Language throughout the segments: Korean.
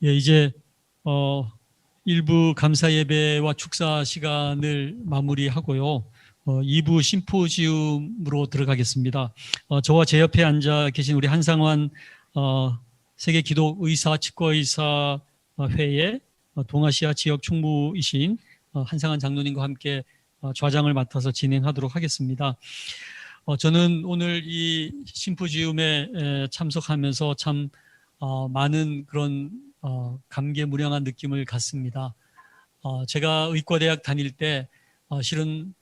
예, 이제 일부 감사 예배와 축사 시간을 마무리하고요. 2부 심포지움으로 들어가겠습니다. 저와 제 옆에 앉아 계신 우리 한상환 세계 기독 의사 치과의사 회의 동아시아 지역 총무이신 한상환 장로님과 함께 좌장을 맡아서 진행하도록 하겠습니다. 저는 오늘 이 심포지움에 참석하면서 참 많은 그런 감개무량한 느낌을 갖습니다. 제가 의과대학 다닐 때 실은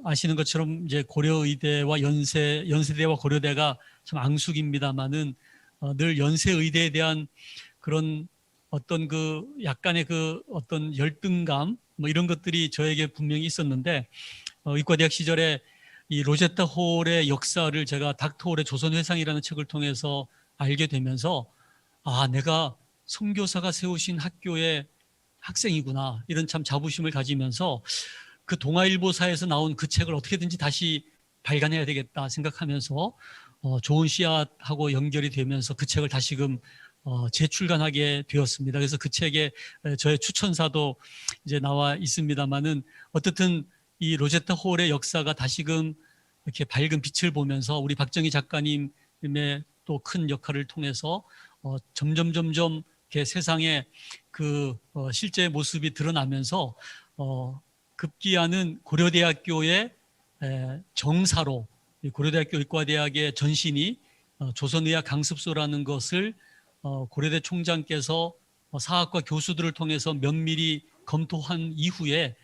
아시는 것처럼 이제 고려의대와 연세대와 고려대가 참 앙숙입니다만은 늘 연세의대에 대한 그런 어떤 그 약간의 그 어떤 열등감 뭐 이런 것들이 저에게 분명히 있었는데 의과대학 시절에 이 로제타 홀의 역사를 제가 닥터 홀의 조선회상이라는 책을 통해서 알게 되면서 내가 선교사가 세우신 학교의 학생이구나 이런 참 자부심을 가지면서 그 동아일보사에서 나온 그 책을 어떻게든지 다시 발간해야 되겠다 생각하면서 좋은 씨앗하고 연결이 되면서 그 책을 다시금 재출간하게 되었습니다. 그래서 그 책에 저의 추천사도 이제 나와 있습니다만은 어떻든 이 로제타 홀의 역사가 다시금 이렇게 밝은 빛을 보면서 우리 박정희 작가님의 또 큰 역할을 통해서 점점 이렇게 세상에 그 실제 모습이 드러나면서 급기야는 고려대학교의 정사로 고려대학교 의과대학의 전신이 조선의학 강습소라는 것을 고려대 총장께서 사학과 교수들을 통해서 면밀히 검토한 이후에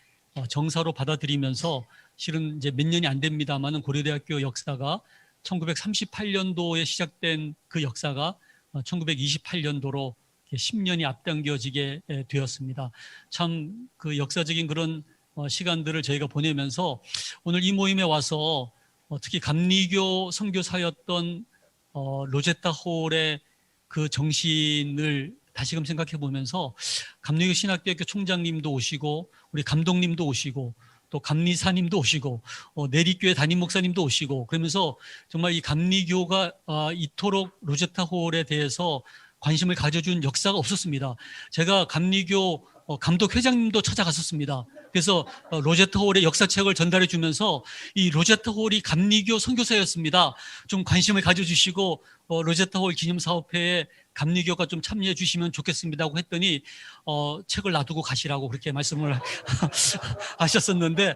정사로 받아들이면서 실은 이제 몇 년이 안 됩니다만은 고려대학교 역사가 1938년도에 시작된 그 역사가 1928년도로 10년이 앞당겨지게 되었습니다. 참 그 역사적인 그런 시간들을 저희가 보내면서 오늘 이 모임에 와서 특히 감리교 선교사였던 로제타 홀의 그 정신을 다시금 생각해 보면서 감리교 신학대학교 총장님도 오시고 우리 감독님도 오시고 또 감리사님도 오시고 내리교회 담임 목사님도 오시고 그러면서 정말 이 감리교가 이토록 로제타 홀에 대해서 관심을 가져준 역사가 없었습니다. 제가 감리교 감독 회장님도 찾아갔었습니다. 그래서 로제타 홀의 역사책을 전달해 주면서 이 로제타 홀이 감리교 선교사였습니다. 좀 관심을 가져주시고 로제타 홀 기념사업회에 감리교가 좀 참여해 주시면 좋겠습니다 하고 했더니 책을 놔두고 가시라고 그렇게 말씀을 하셨었는데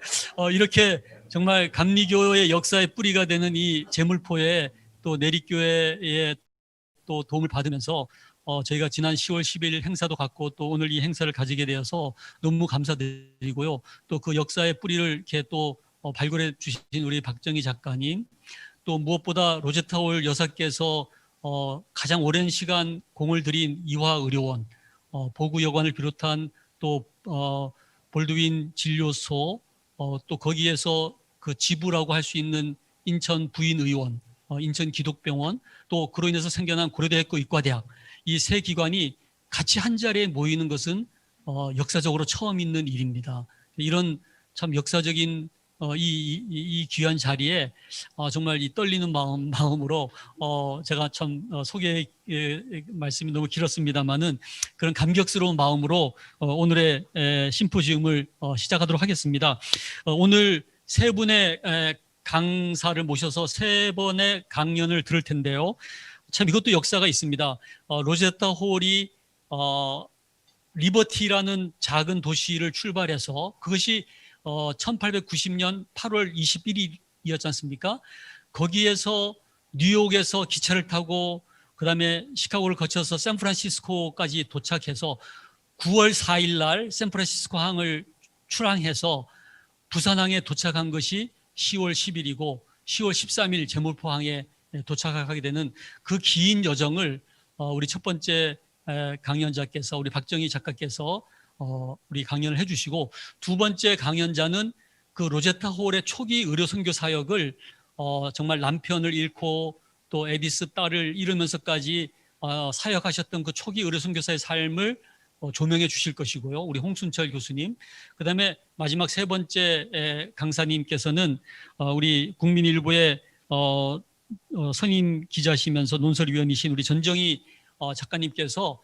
이렇게 정말 감리교의 역사의 뿌리가 되는 이 제물포에 또 내리교회의 또 도움을 받으면서 저희가 지난 10월 10일 행사도 갖고 또 오늘 이 행사를 가지게 되어서 너무 감사드리고요. 또 그 역사의 뿌리를 이렇게 또 발굴해 주신 우리 박정희 작가님, 또 무엇보다 로제타 홀 여사께서 가장 오랜 시간 공을 들인 이화의료원, 보구여관을 비롯한 또 볼드윈 진료소, 또 거기에서 그 지부라고 할 수 있는 인천 부인의원, 인천 기독병원, 또 그로 인해서 생겨난 고려대학교 의과대학, 이 세 기관이 같이 한 자리에 모이는 것은 역사적으로 처음 있는 일입니다. 이런 참 역사적인 이 귀한 자리에 정말 이 떨리는 마음으로 제가 참 소개 말씀이 너무 길었습니다만은 그런 감격스러운 마음으로 오늘의 심포지움을 시작하도록 하겠습니다. 오늘 세 분의 강사를 모셔서 세 번의 강연을 들을 텐데요. 참 이것도 역사가 있습니다. 로제타 홀이 리버티라는 작은 도시를 출발해서 그것이 1890년 8월 21일이었지 않습니까? 거기에서 뉴욕에서 기차를 타고 그 다음에 시카고를 거쳐서 샌프란시스코까지 도착해서 9월 4일 날 샌프란시스코 항을 출항해서 부산항에 도착한 것이 10월 10일이고 10월 13일 제물포항에 도착하게 되는 그 긴 여정을 우리 첫 번째 강연자께서 우리 박정희 작가께서 우리 강연을 해주시고 두 번째 강연자는 그 로제타 홀의 초기 의료 선교 사역을 정말 남편을 잃고 또 에디스 딸을 잃으면서까지 사역하셨던 그 초기 의료 선교사의 삶을 조명해 주실 것이고요. 우리 홍순철 교수님. 그 다음에 마지막 세 번째 강사님께서는 우리 국민일보의 선임 기자시면서 논설위원이신 우리 전정희 작가님께서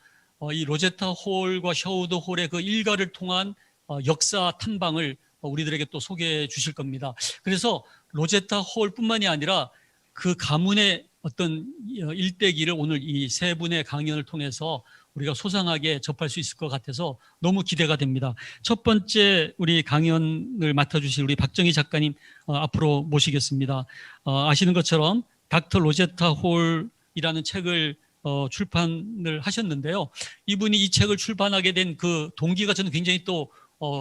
이 로제타 홀과 샤우드 홀의 그 일가를 통한 역사 탐방을 우리들에게 또 소개해 주실 겁니다. 그래서 로제타 홀뿐만이 아니라 그 가문의 어떤 일대기를 오늘 이 세 분의 강연을 통해서 우리가 소상하게 접할 수 있을 것 같아서 너무 기대가 됩니다. 첫 번째 우리 강연을 맡아주실 우리 박정희 작가님 앞으로 모시겠습니다. 아시는 것처럼 닥터 로제타 홀이라는 책을 출판을 하셨는데요. 이분이 이 책을 출판하게 된 그 동기가 저는 굉장히 또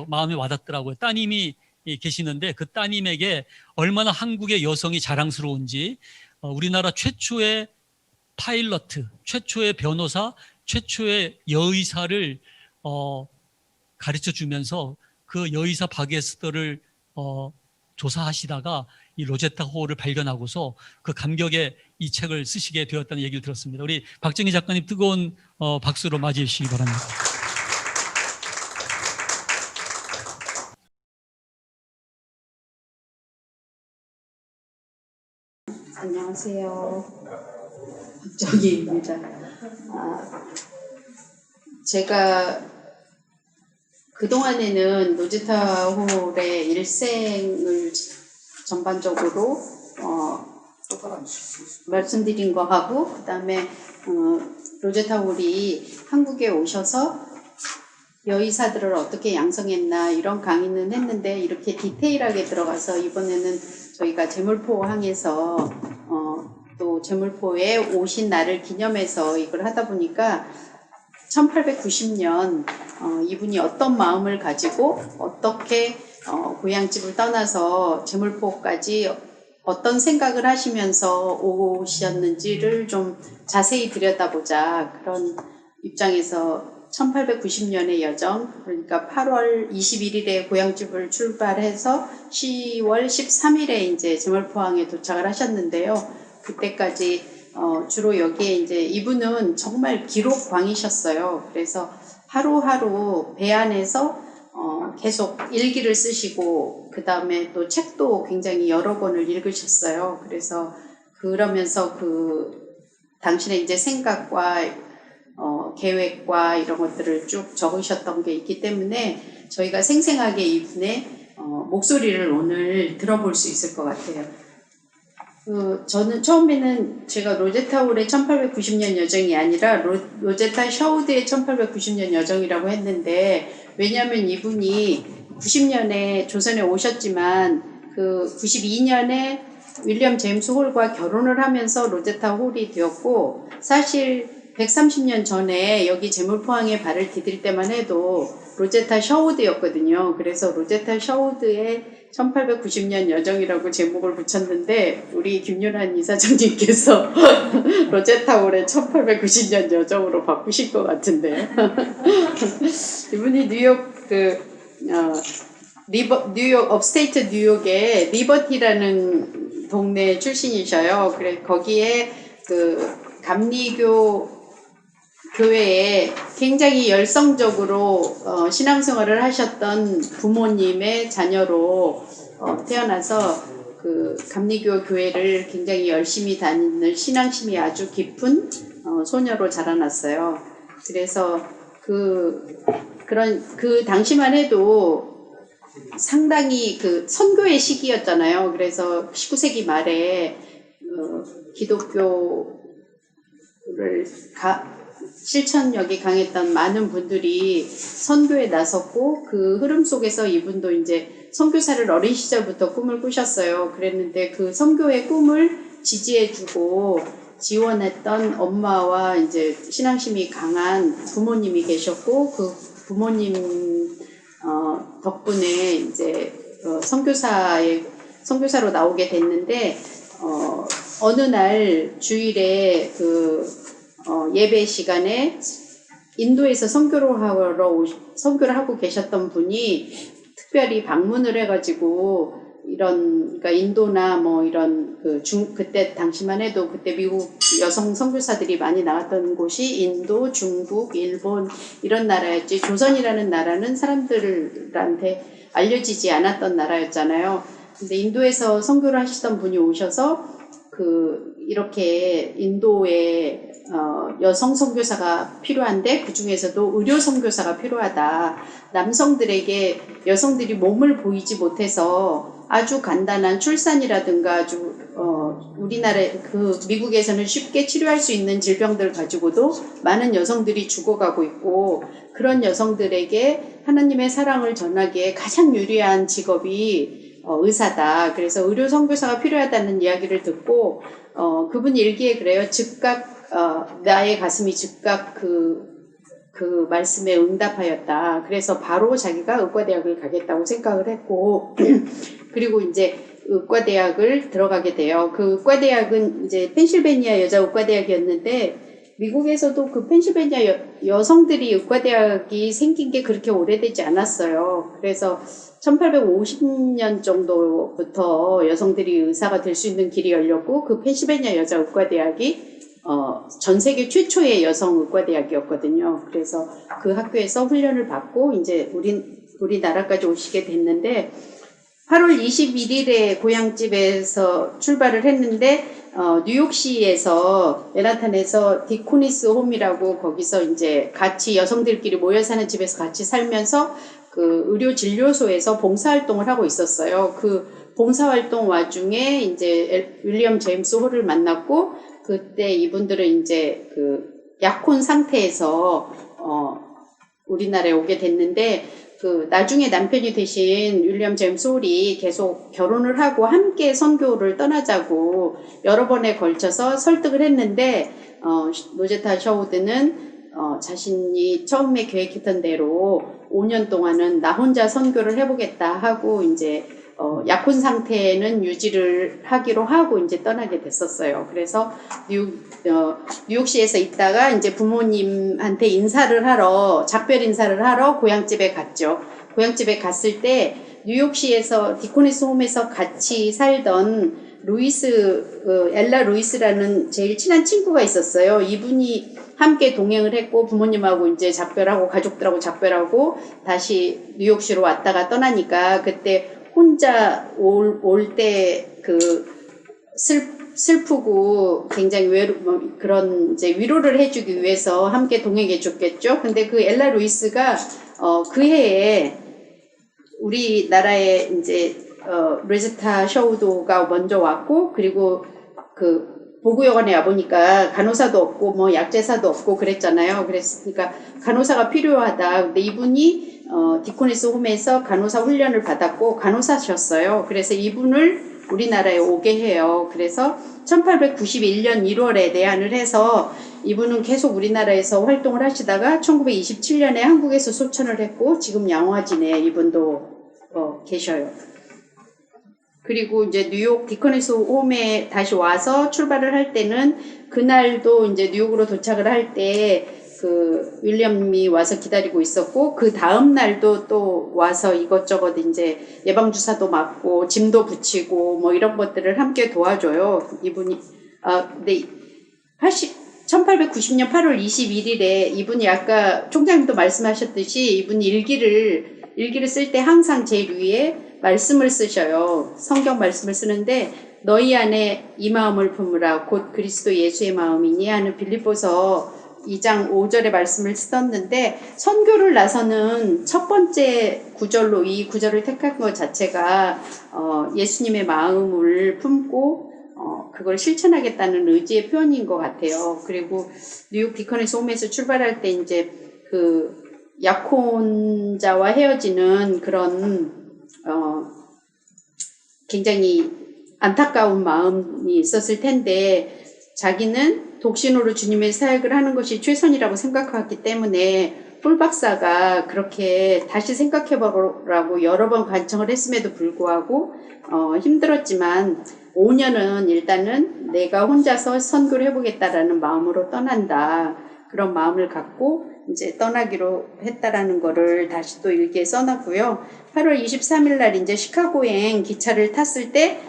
마음에 와닿더라고요. 따님이 계시는데 그 따님에게 얼마나 한국의 여성이 자랑스러운지 우리나라 최초의 파일러트, 최초의 변호사, 최초의 여의사를 가르쳐 주면서 그 여의사 바게스터를 조사하시다가 이 로제타 홀을 발견하고서 그 감격에 이 책을 쓰시게 되었다는 얘기를 들었습니다. 우리 박정희 작가님 뜨거운 박수로 맞이해 주시기 바랍니다. 안녕하세요. 박정희입니다. 제가 그동안에는 로제타 홀의 일생을 전반적으로 말씀드린 거하고, 그 다음에 로제타 홀이 한국에 오셔서 여의사들을 어떻게 양성했나 이런 강의는 했는데, 이렇게 디테일하게 들어가서 이번에는 저희가 제물포항에서 또 제물포에 오신 날을 기념해서 이걸 하다 보니까 1890년 이분이 어떤 마음을 가지고 어떻게 고향집을 떠나서 제물포까지 어떤 생각을 하시면서 오셨는지를 좀 자세히 들여다보자, 그런 입장에서 1890년의 여정, 그러니까 8월 21일에 고향집을 출발해서 10월 13일에 이제 제물포항에 도착을 하셨는데요. 그때까지 주로 여기에 이제 이분은 정말 기록광이셨어요. 그래서 하루하루 배 안에서 계속 일기를 쓰시고, 그 다음에 또 책도 굉장히 여러 권을 읽으셨어요. 그래서 그러면서 당신의 이제 생각과 계획과 이런 것들을 쭉 적으셨던 게 있기 때문에 저희가 생생하게 이분의 목소리를 오늘 들어볼 수 있을 것 같아요. 저는 처음에는 제가 로제타 홀의 1890년 여정이 아니라 로제타 샤우드의 1890년 여정이라고 했는데, 왜냐하면 이분이 90년에 조선에 오셨지만 그 92년에 윌리엄 제임스 홀과 결혼을 하면서 로제타 홀이 되었고, 사실 130년 전에 여기 제물포항에 발을 디딜 때만 해도 로제타 샤우드였거든요. 그래서 로제타 샤우드의 1890년 여정이라고 제목을 붙였는데, 우리 김윤환 이사장님께서 로제타 홀의 1890년 여정으로 바꾸실 것 같은데요. 이분이 뉴욕 업스테이트 뉴욕의 리버티라는 동네 출신이셔요. 그래 거기에 감리교 교회에 굉장히 열성적으로 신앙생활을 하셨던 부모님의 자녀로 태어나서 감리교 교회를 굉장히 열심히 다니는 신앙심이 아주 깊은 소녀로 자라났어요. 그래서 그 당시만 해도 상당히 선교의 시기였잖아요. 그래서 19세기 말에 기독교를 실천력이 강했던 많은 분들이 선교에 나섰고, 그 흐름 속에서 이분도 이제 선교사를 어린 시절부터 꿈을 꾸셨어요. 그랬는데 그 선교의 꿈을 지지해주고 지원했던 엄마와 이제 신앙심이 강한 부모님이 계셨고, 그 부모님 덕분에 이제 선교사로 나오게 됐는데, 어느 날 주일에 예배 시간에 인도에서 선교를 하고 계셨던 분이 특별히 방문을 해가지고, 그러니까 인도나 뭐 이런 그때 당시만 해도 그때 미국 여성 선교사들이 많이 나왔던 곳이 인도, 중국, 일본 이런 나라였지, 조선이라는 나라는 사람들한테 알려지지 않았던 나라였잖아요. 근데 인도에서 선교를 하시던 분이 오셔서 이렇게 인도에 여성 선교사가 필요한데 그 중에서도 의료 선교사가 필요하다. 남성들에게 여성들이 몸을 보이지 못해서 아주 간단한 출산이라든가 아주 우리나라 그 미국에서는 쉽게 치료할 수 있는 질병들 가지고도 많은 여성들이 죽어가고 있고, 그런 여성들에게 하나님의 사랑을 전하기에 가장 유리한 직업이 의사다. 그래서 의료 선교사가 필요하다는 이야기를 듣고 그분 일기에 그래요. 즉각 나의 가슴이 즉각 그 말씀에 응답하였다. 그래서 바로 자기가 의과대학을 가겠다고 생각을 했고 그리고 이제 의과대학을 들어가게 돼요. 그 의과대학은 이제 펜실베니아 여자 의과대학이었는데 미국에서도 그 펜실베니아 여성들이 의과대학이 생긴 게 그렇게 오래되지 않았어요. 그래서 1850년 정도부터 여성들이 의사가 될 수 있는 길이 열렸고, 그 펜실베니아 여자 의과대학이 전 세계 최초의 여성 의과대학이었거든요. 그래서 그 학교에서 훈련을 받고 이제 우리나라까지 오시게 됐는데, 8월 21일에 고향집에서 출발을 했는데 뉴욕시에서 맨하탄에서 디코니스 홈이라고, 거기서 이제 같이 여성들끼리 모여 사는 집에서 같이 살면서 그 의료 진료소에서 봉사활동을 하고 있었어요. 그 봉사활동 와중에 이제 윌리엄 제임스 홀을 만났고, 그때 이분들은 이제 그 약혼 상태에서 우리나라에 오게 됐는데, 그 나중에 남편이 되신 윌리엄 제임스 홀이 계속 결혼을 하고 함께 선교를 떠나자고 여러 번에 걸쳐서 설득을 했는데 로제타 셔우드는 자신이 처음에 계획했던 대로 5년 동안은 나 혼자 선교를 해보겠다 하고 이제 약혼 상태는 유지를 하기로 하고 이제 떠나게 됐었어요. 그래서 뉴욕시에서 있다가 이제 부모님한테 작별 인사를 하러 고향집에 갔죠. 고향집에 갔을 때 뉴욕시에서 디코니스 홈에서 같이 살던 엘라 루이스라는 제일 친한 친구가 있었어요. 이분이 함께 동행을 했고 부모님하고 이제 작별하고 가족들하고 작별하고 다시 뉴욕시로 왔다가 떠나니까 그때 혼자 올 때 그 슬프고 굉장히 그런 이제 위로를 해주기 위해서 함께 동행해 줬겠죠. 근데 그 엘라 루이스가 그 해에 우리나라에 이제 로제타 셔우드가 먼저 왔고, 그리고 그 보구여관에 와보니까 간호사도 없고 뭐 약제사도 없고 그랬잖아요. 그랬으니까 간호사가 필요하다. 근데 이분이 디코니스 홈에서 간호사 훈련을 받았고 간호사셨어요. 그래서 이분을 우리나라에 오게 해요. 그래서 1891년 1월에 내한을 해서 이분은 계속 우리나라에서 활동을 하시다가 1927년에 한국에서 소천을 했고 지금 양화진에 이분도 계셔요. 그리고 이제 뉴욕 디코니스 홈에 다시 와서 출발을 할 때는 그날도 이제 뉴욕으로 도착을 할 때 그 윌리엄이 와서 기다리고 있었고, 그 다음 날도 또 와서 이것저것 이제 예방주사도 맞고 짐도 붙이고 뭐 이런 것들을 함께 도와줘요. 이분이 근데 1890년 8월 21일에 이분이 아까 총장님도 말씀하셨듯이 이분이 일기를 쓸 때 항상 제일 위에 말씀을 쓰셔요. 성경 말씀을 쓰는데 너희 안에 이 마음을 품으라 곧 그리스도 예수의 마음이니 하는 빌립보서 2장 5절의 말씀을 썼는데, 선교를 나서는 첫 번째 구절로 이 구절을 택한 것 자체가 예수님의 마음을 품고 그걸 실천하겠다는 의지의 표현인 것 같아요. 그리고 뉴욕 디코니스 홈에서 출발할 때 이제 그 약혼자와 헤어지는 그런 굉장히 안타까운 마음이 있었을 텐데, 자기는 독신으로 주님의 사역을 하는 것이 최선이라고 생각하기 때문에 폴 박사가 그렇게 다시 생각해보라고 여러 번 간청을 했음에도 불구하고 힘들었지만 5년은 일단은 내가 혼자서 선교를 해보겠다라는 마음으로 떠난다. 그런 마음을 갖고 이제 떠나기로 했다라는 거를 다시 또 일기에 써놨고요. 8월 23일 날 이제 시카고행 기차를 탔을 때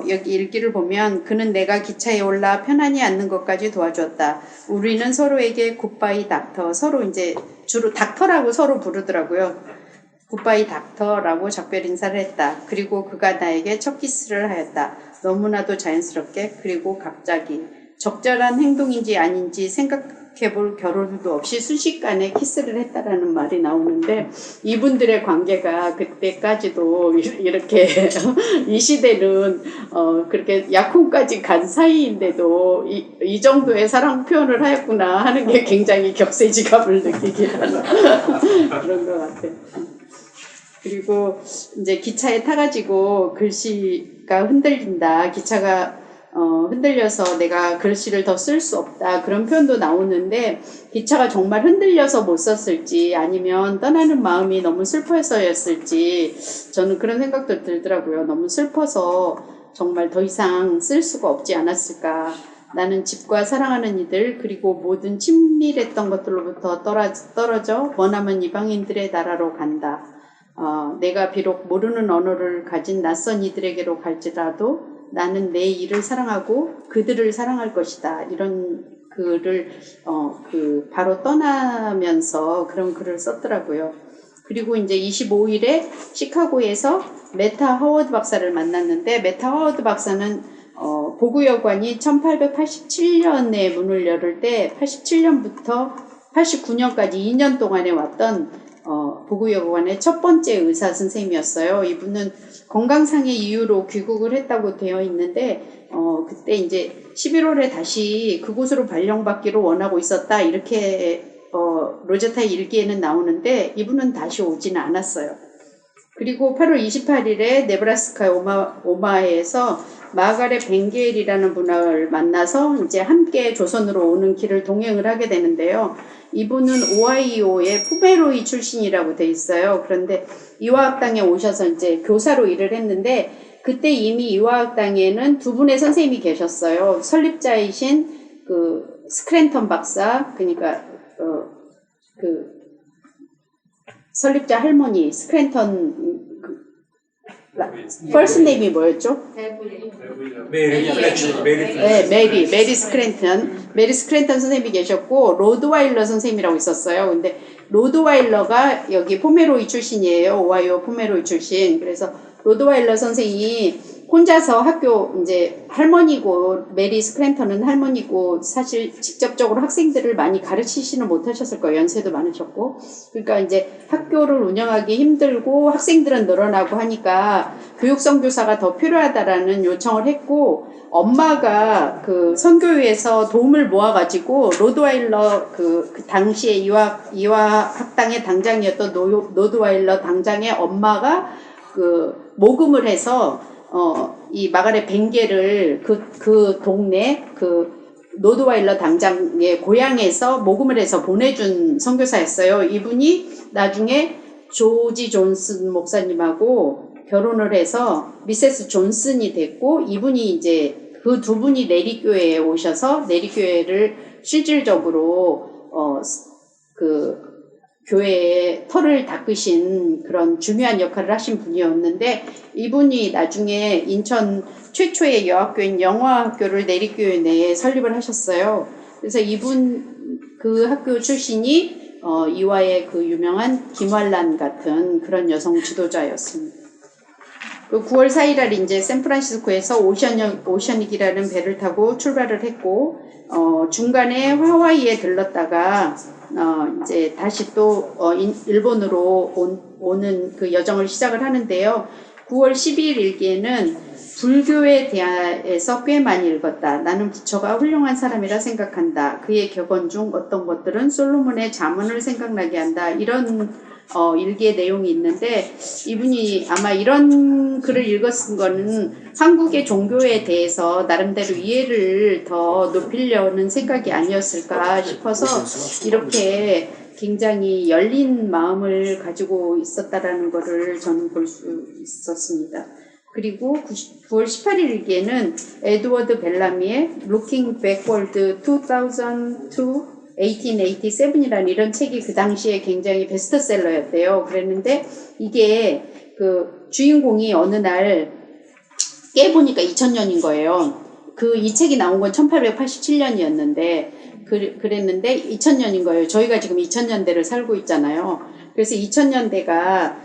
여기 일기를 보면 그는 내가 기차에 올라 편안히 앉는 것까지 도와주었다. 우리는 서로에게 굿바이 닥터, 서로 이제 주로 닥터라고 서로 부르더라고요. 굿바이 닥터라고 작별 인사를 했다. 그리고 그가 나에게 첫 키스를 하였다. 너무나도 자연스럽게, 그리고 갑자기 적절한 행동인지 아닌지 생각해볼 겨를도 없이 순식간에 키스를 했다라는 말이 나오는데 이분들의 관계가 그때까지도 이렇게 이 시대는 그렇게 약혼까지 간 사이인데도 이 정도의 사랑 표현을 하였구나 하는 게 굉장히 격세지감을 느끼게 하는 그런 것 같아요. 그리고 이제 기차에 타가지고 글씨가 흔들린다. 기차가 흔들려서 내가 글씨를 더 쓸 수 없다. 그런 표현도 나오는데 기차가 정말 흔들려서 못 썼을지 아니면 떠나는 마음이 너무 슬퍼서였을지 저는 그런 생각도 들더라고요. 너무 슬퍼서 정말 더 이상 쓸 수가 없지 않았을까. 나는 집과 사랑하는 이들 그리고 모든 친밀했던 것들로부터 떨어져 머나먼 이방인들의 나라로 간다. 내가 비록 모르는 언어를 가진 낯선 이들에게로 갈지라도 나는 내 일을 사랑하고 그들을 사랑할 것이다. 이런 글을 바로 떠나면서 그런 글을 썼더라고요. 그리고 이제 25일에 시카고에서 메타 하워드 박사를 만났는데 메타 하워드 박사는 보구여관이 1887년에 문을 열을 때 87년부터 89년까지 2년 동안에 왔던 보구여관의 첫 번째 의사 선생님이었어요. 이분은 건강상의 이유로 귀국을 했다고 되어 있는데 그때 이제 11월에 다시 그곳으로 발령받기로 원하고 있었다. 이렇게 로제타의 일기에는 나오는데 이분은 다시 오지는 않았어요. 그리고 8월 28일에 네브라스카 오마하에서 마가렛 벵겔이라는 분을 만나서 이제 함께 조선으로 오는 길을 동행을 하게 되는데요. 이분은 오하이오의 포메로이 출신이라고 돼 있어요. 그런데 이화학당에 오셔서 이제 교사로 일을 했는데 그때 이미 이화학당에는 두 분의 선생님이 계셨어요. 설립자이신 그 스크랜턴 박사, 그러니까 설립자 할머니 스크랜턴 퍼스트 네임이 뭐였죠? 메리 스크랜턴 선생님이 계셨고 로드와일러 선생님이라고 있었어요. 근데 로드와일러가 여기 포메로이 출신이에요. 오하이오 포메로이 출신. 그래서 로드와일러 선생님이 혼자서 학교 이제 할머니고 메리 스크랜턴은 할머니고 사실 직접적으로 학생들을 많이 가르치지는 못하셨을 거예요. 연세도 많으셨고. 그러니까 이제 학교를 운영하기 힘들고 학생들은 늘어나고 하니까 교육선교사가 더 필요하다라는 요청을 했고 엄마가 그 선교회에서 도움을 모아가지고 로드와일러 그 당시에 이화학당의 당장이었던 로드와일러 당장의 엄마가 그 모금을 해서 이 마가렛 벵겔을 그 동네 그 로드와일러 당장의 고향에서 모금을 해서 보내준 선교사였어요. 이분이 나중에 조지 존슨 목사님하고 결혼을 해서 미세스 존슨이 됐고 이분이 이제 그 두 분이 내리교회에 오셔서 내리교회를 실질적으로 그 교회에 털을 닦으신 그런 중요한 역할을 하신 분이었는데 이분이 나중에 인천 최초의 여학교인 영화학교를 내리교회 내에 설립을 하셨어요. 그래서 이분 그 학교 출신이 이화의 그 유명한 김활란 같은 그런 여성 지도자였습니다. 그 9월 4일날 이제 샌프란시스코에서 오셔닉이라는 배를 타고 출발을 했고 중간에 하와이에 들렀다가 이제 다시 또 일본으로 오는 그 여정을 시작을 하는데요. 9월 12일 일기에는 불교에 대해서 꽤 많이 읽었다. 나는 부처가 훌륭한 사람이라 생각한다. 그의 격언 중 어떤 것들은 솔로몬의 잠언을 생각나게 한다. 이런 일기의 내용이 있는데 이분이 아마 이런 글을 읽었은 거는 한국의 종교에 대해서 나름대로 이해를 더 높이려는 생각이 아니었을까 싶어서 이렇게 굉장히 열린 마음을 가지고 있었다라는 것을 저는 볼 수 있었습니다. 그리고 9월 18일 일기에는 에드워드 벨라미의 Looking Backward 2002 1887이라는 이런 책이 그 당시에 굉장히 베스트셀러였대요. 그랬는데 이게 그 주인공이 어느 날 깨보니까 2000년인 거예요. 이 책이 나온 건 1887년이었는데 그랬는데 2000년인 거예요. 저희가 지금 2000년대를 살고 있잖아요. 그래서 2000년대가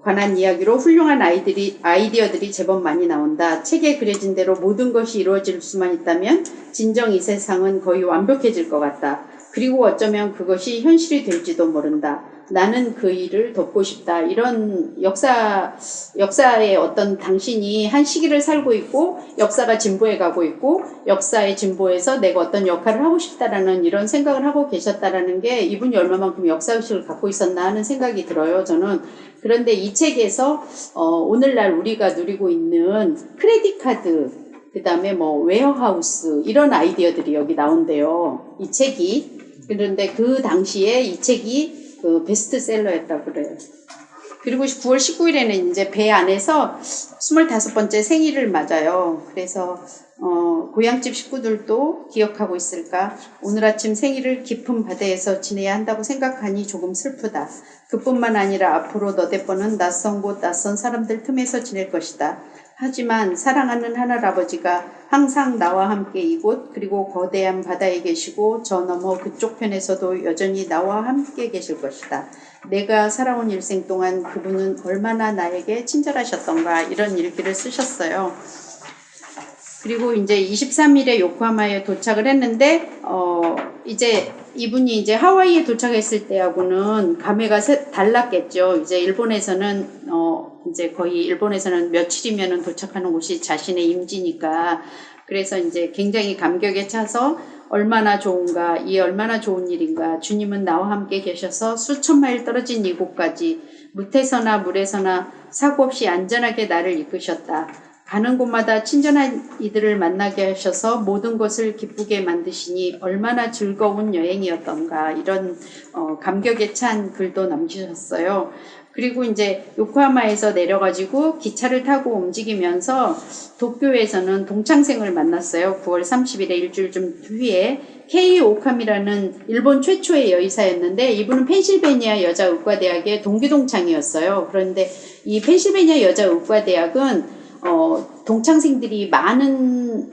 관한 이야기로 훌륭한 아이디어들이 제법 많이 나온다. 책에 그려진 대로 모든 것이 이루어질 수만 있다면 진정 이 세상은 거의 완벽해질 것 같다. 그리고 어쩌면 그것이 현실이 될지도 모른다. 나는 그 일을 돕고 싶다. 이런 역사의 어떤 당신이 한 시기를 살고 있고 역사가 진보해 가고 있고 역사의 진보에서 내가 어떤 역할을 하고 싶다라는 이런 생각을 하고 계셨다라는 게 이분이 얼마만큼 역사의식을 갖고 있었나 하는 생각이 들어요. 저는. 그런데 이 책에서 오늘날 우리가 누리고 있는 크레딧 카드, 그 다음에 뭐 웨어하우스 이런 아이디어들이 여기 나온대요. 이 책이. 그런데 그 당시에 이 책이 그 베스트셀러였다고 그래요. 그리고 9월 19일에는 이제 배 안에서 25번째 생일을 맞아요. 그래서 고향집 식구들도 기억하고 있을까? 오늘 아침 생일을 깊은 바다에서 지내야 한다고 생각하니 조금 슬프다. 그뿐만 아니라 앞으로 너댓 번은 낯선 곳, 낯선 사람들 틈에서 지낼 것이다. 하지만 사랑하는 하늘아버지가 항상 나와 함께 이곳 그리고 거대한 바다에 계시고 저 너머 그쪽 편에서도 여전히 나와 함께 계실 것이다. 내가 살아온 일생 동안 그분은 얼마나 나에게 친절하셨던가 이런 일기를 쓰셨어요. 그리고 이제 23일에 요코하마에 도착을 했는데 이제 이분이 이제 하와이에 도착했을 때하고는 감회가 달랐겠죠. 이제 일본에서는 이제 거의 일본에서는 며칠이면은 도착하는 곳이 자신의 임지니까 그래서 이제 굉장히 감격에 차서 얼마나 좋은가, 이 얼마나 좋은 일인가. 주님은 나와 함께 계셔서 수천 마일 떨어진 이곳까지 무태서나 물에서나 사고 없이 안전하게 나를 이끄셨다. 가는 곳마다 친절한 이들을 만나게 하셔서 모든 것을 기쁘게 만드시니 얼마나 즐거운 여행이었던가 이런 감격에 찬 글도 남기셨어요. 그리고 이제 요코하마에서 내려가지고 기차를 타고 움직이면서 도쿄에서는 동창생을 만났어요. 9월 30일에 일주일 좀 후에 케이 오카미라는 일본 최초의 여의사였는데 이분은 펜실베니아 여자의과대학의 동기동창이었어요. 그런데 이 펜실베니아 여자의과대학은 동창생들이 많은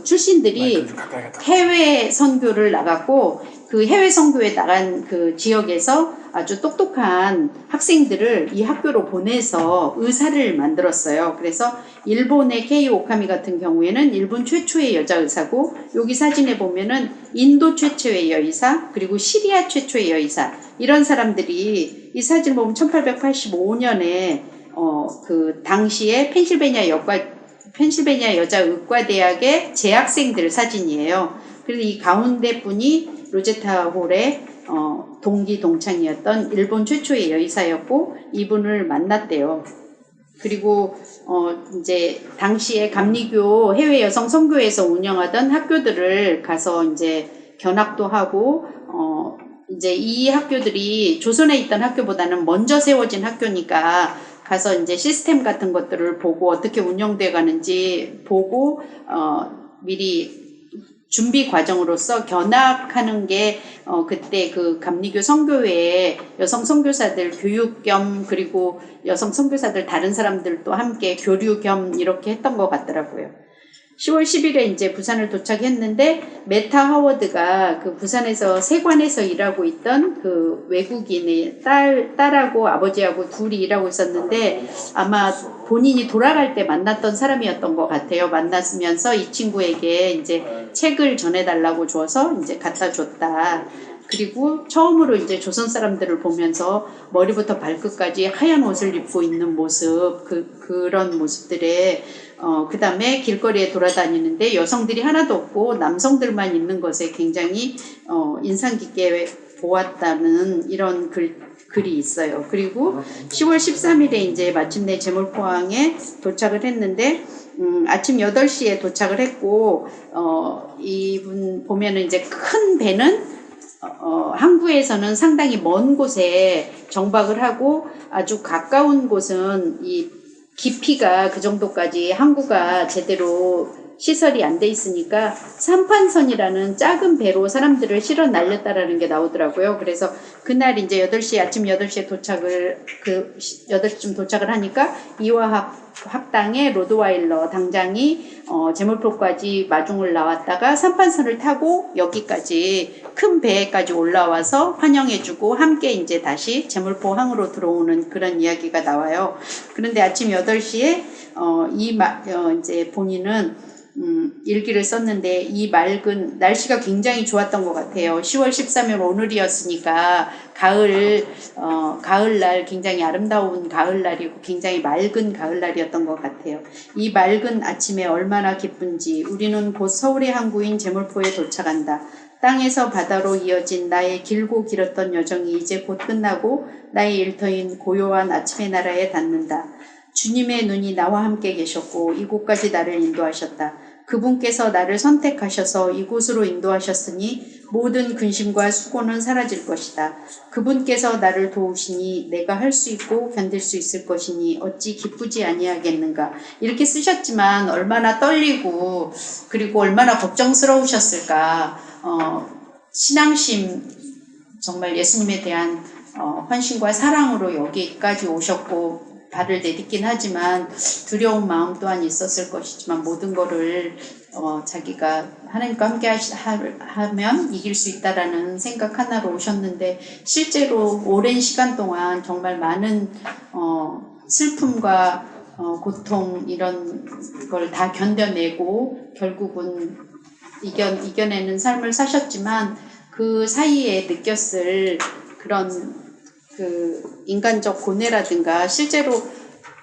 출신들이 해외 선교를 나갔고 그 해외 선교에 나간 그 지역에서 아주 똑똑한 학생들을 이 학교로 보내서 의사를 만들었어요. 그래서 일본의 케이 오카미 같은 경우에는 일본 최초의 여자 의사고 여기 사진에 보면은 인도 최초의 여의사 그리고 시리아 최초의 여의사 이런 사람들이 이 사진 보면 1885년에 그 당시에 펜실베니아 여자의과대학의 재학생들 사진이에요. 그래서 이 가운데 분이 로제타 홀의 동기 동창이었던 일본 최초의 여의사였고 이분을 만났대요. 그리고 이제 당시에 감리교 해외 여성 선교회에서 운영하던 학교들을 가서 이제 견학도 하고 이제 이 학교들이 조선에 있던 학교보다는 먼저 세워진 학교니까 가서 이제 시스템 같은 것들을 보고 어떻게 운영돼 가는지 보고 미리 준비 과정으로서 견학하는 게 그때 그 감리교 선교회에 여성 선교사들 교육 겸 그리고 여성 선교사들 다른 사람들도 함께 교류 겸 이렇게 했던 것 같더라고요. 10월 10일에 이제 부산을 도착했는데 메타 하워드가 그 부산에서 세관에서 일하고 있던 그 외국인의 딸하고 아버지하고 둘이 일하고 있었는데 아마 본인이 돌아갈 때 만났던 사람이었던 것 같아요. 만났으면서 이 친구에게 이제 책을 전해달라고 줘서 이제 갖다 줬다. 그리고 처음으로 이제 조선 사람들을 보면서 머리부터 발끝까지 하얀 옷을 입고 있는 모습, 그런 모습들에 그 다음에 길거리에 돌아다니는데 여성들이 하나도 없고 남성들만 있는 것에 굉장히 인상 깊게 보았다는 이런 글이 있어요. 그리고 10월 13일에 이제 마침내 제물포항에 도착을 했는데 아침 8시에 도착을 했고 이분 보면은 이제 큰 배는 항구에서는 상당히 먼 곳에 정박을 하고 아주 가까운 곳은 이 깊이가 그 정도까지 항구가 제대로 시설이 안 돼 있으니까 삼판선이라는 작은 배로 사람들을 실어 날렸다라는 게 나오더라고요. 그래서 그날 이제 아침 8시에 도착을 8시쯤 도착을 하니까 이화학 학당의 로드와일러 당장이 제물포까지 마중을 나왔다가 3판선을 타고 여기까지 큰 배에까지 올라와서 환영해주고 함께 이제 다시 제물포 항으로 들어오는 그런 이야기가 나와요. 그런데 아침 8시에 이제 본인은 일기를 썼는데 이 맑은 날씨가 굉장히 좋았던 것 같아요. 10월 13일 오늘이었으니까 가을날 굉장히 아름다운 가을날이고 굉장히 맑은 가을날이었던 것 같아요. 이 맑은 아침에 얼마나 기쁜지 우리는 곧 서울의 항구인 제물포에 도착한다. 땅에서 바다로 이어진 나의 길고 길었던 여정이 이제 곧 끝나고 나의 일터인 고요한 아침의 나라에 닿는다. 주님의 눈이 나와 함께 계셨고 이곳까지 나를 인도하셨다. 그분께서 나를 선택하셔서 이곳으로 인도하셨으니 모든 근심과 수고는 사라질 것이다. 그분께서 나를 도우시니 내가 할 수 있고 견딜 수 있을 것이니 어찌 기쁘지 아니하겠는가. 이렇게 쓰셨지만 얼마나 떨리고 그리고 얼마나 걱정스러우셨을까. 신앙심 정말 예수님에 대한 헌신과 사랑으로 여기까지 오셨고 발을 내딛긴 하지만 두려운 마음 또한 있었을 것이지만 모든 거를 자기가 하나님과 함께 하면 이길 수 있다라는 생각 하나로 오셨는데 실제로 오랜 시간 동안 정말 많은 슬픔과 고통 이런 걸 다 견뎌내고 결국은 이겨내는 삶을 사셨지만 그 사이에 느꼈을 그런 그 인간적 고뇌라든가 실제로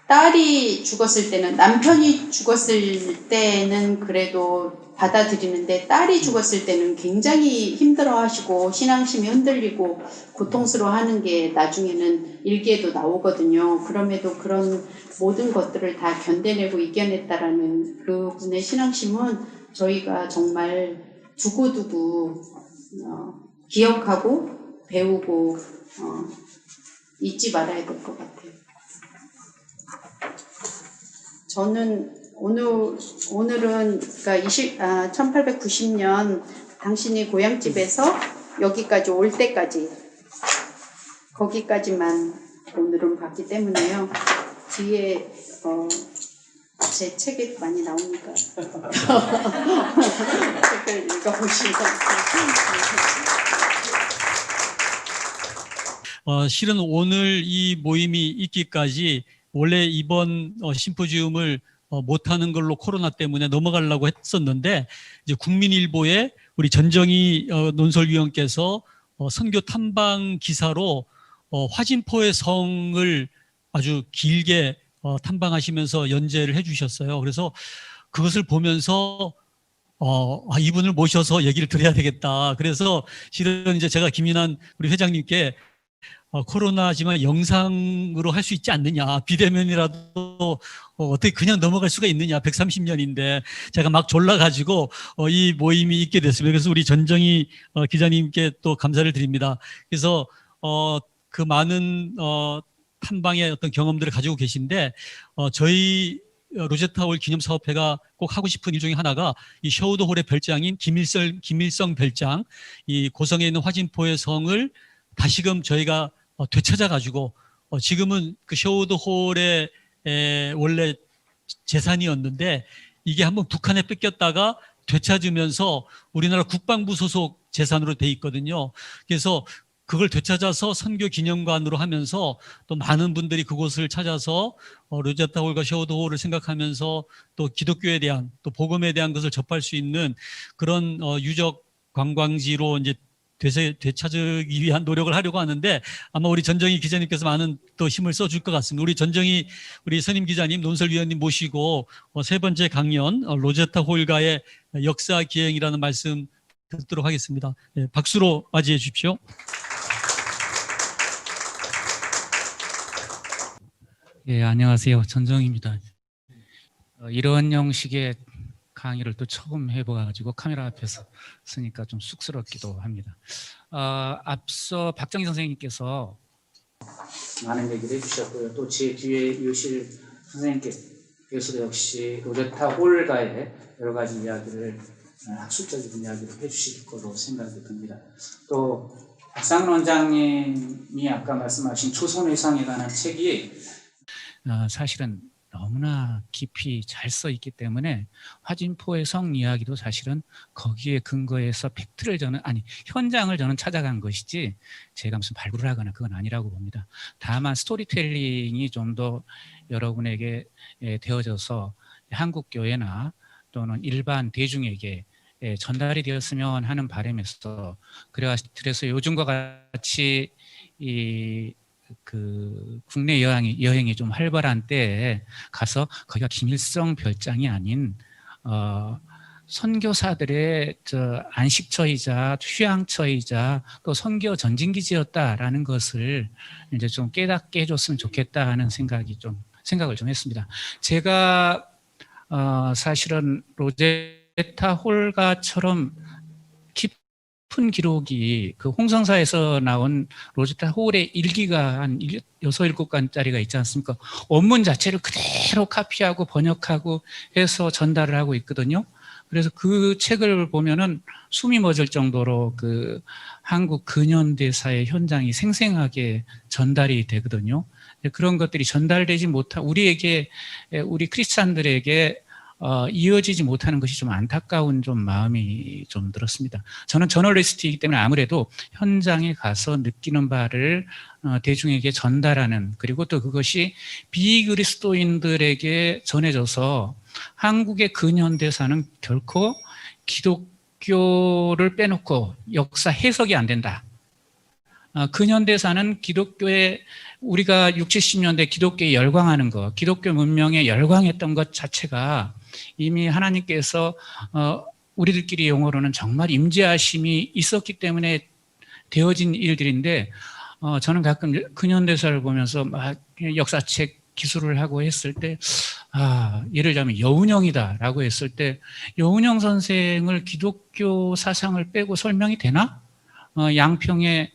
딸이 죽었을 때는 남편이 죽었을 때는 그래도 받아들이는데 딸이 죽었을 때는 굉장히 힘들어하시고 신앙심이 흔들리고 고통스러워하는 게 나중에는 일기에도 나오거든요. 그럼에도 그런 모든 것들을 다 견뎌내고 이겨냈다라는 그분의 신앙심은 저희가 정말 두고두고 기억하고 배우고 잊지 말아야 될 것 같아요. 저는 오늘은 그러니까 1890년 당신이 고향집에서 여기까지 올 때까지 거기까지만 오늘은 봤기 때문에요. 뒤에 제 책에 많이 나오니까 책을 읽어보시면 실은 오늘 이 모임이 있기까지 원래 이번 심포지움을 못하는 걸로 코로나 때문에 넘어가려고 했었는데 이제 국민일보에 우리 전정희 논설위원께서 선교 탐방 기사로 화진포의 성을 아주 길게 탐방하시면서 연재를 해주셨어요. 그래서 그것을 보면서 이분을 모셔서 얘기를 드려야 되겠다. 그래서 실은 이제 제가 김인환 우리 회장님께 코로나지만 영상으로 할 수 있지 않느냐. 비대면이라도 어떻게 그냥 넘어갈 수가 있느냐. 130년인데 제가 막 졸라가지고 이 모임이 있게 됐습니다. 그래서 우리 전정희 기자님께 또 감사를 드립니다. 그래서 그 많은 탐방의 어떤 경험들을 가지고 계신데 저희 로제타홀 기념사업회가 꼭 하고 싶은 일 중에 하나가 이 셔우드홀의 별장인 김일성 별장, 이 고성에 있는 화진포의 성을 다시금 저희가 되찾아가지고 지금은 그 셔우드홀의 원래 재산이었는데 이게 한번 북한에 뺏겼다가 되찾으면서 우리나라 국방부 소속 재산으로 돼 있거든요. 그래서 그걸 되찾아서 선교 기념관으로 하면서 또 많은 분들이 그곳을 찾아서 로제타홀과 셔우드홀을 생각하면서 또 기독교에 대한 또 복음에 대한 것을 접할 수 있는 그런 유적 관광지로 이제 되찾기 위한 노력을 하려고 하는데 아마 우리 전정희 기자님께서 많은 또 힘을 써줄 것 같습니다. 우리 전정희 우리 선임 기자님, 논설위원님 모시고 세 번째 강연 로제타홀과의 역사 기행이라는 말씀 듣도록 하겠습니다. 네, 박수로 맞이해 주십시오. 예, 안녕하세요. 전정희입니다. 이런 형식의 강의를 또 처음 해봐가지고 카메라 앞에서 쓰니까 좀 쑥스럽기도 합니다. 앞서 박정희 선생님께서 많은 얘기를 해주셨고요. 또 제 뒤에 이우실 선생님께서도 역시 로제타홀과의 여러 가지 이야기를 학술적인 이야기를 해주실 거로 생각이 듭니다. 또 박상은 원장님이 아까 말씀하신 조선의상에 관한 책이 사실은 너무나 깊이 잘 써 있기 때문에 화진포의 성 이야기도 사실은 거기에 근거해서 현장을 저는 찾아간 것이지 제가 무슨 발굴을 하거나 그건 아니라고 봅니다. 다만 스토리텔링이 좀 더 여러분에게 되어져서 한국 교회나 또는 일반 대중에게 전달이 되었으면 하는 바람에서 그래서 요즘과 같이 국내 여행이 좀 활발한 때에 가서 거기가 김일성 별장이 아닌 선교사들의 안식처이자 휴양처이자 또 선교 전진기지였다라는 것을 이제 좀 깨닫게 해줬으면 좋겠다 하는 생각을 좀 했습니다. 제가 사실은 로제타 홀가처럼 깊은 기록이 그 홍성사에서 나온 로제타 홀의 일기가 한 6, 7권짜리가 있지 않습니까? 원문 자체를 그대로 카피하고 번역하고 해서 전달을 하고 있거든요. 그래서 그 책을 보면은 숨이 멎을 정도로 그 한국 근현대사의 현장이 생생하게 전달이 되거든요. 그런 것들이 전달되지 못한 우리 크리스찬들에게 이어지지 못하는 것이 좀 안타까운 좀 마음이 좀 들었습니다. 저는 저널리스트이기 때문에 아무래도 현장에 가서 느끼는 바를 대중에게 전달하는, 그리고 또 그것이 비그리스도인들에게 전해져서 한국의 근현대사는 결코 기독교를 빼놓고 역사 해석이 안 된다. 근현대사는 기독교에 우리가 60, 70년대 기독교에 열광하는 것, 기독교 문명에 열광했던 것 자체가 이미 하나님께서 우리들끼리 용어로는 정말 임재하심이 있었기 때문에 되어진 일들인데, 저는 가끔 근현대사를 보면서 막 역사책 기술을 하고 했을 때, 예를 들자면 여운형이다라고 했을 때, 여운형 선생을 기독교 사상을 빼고 설명이 되나? 양평에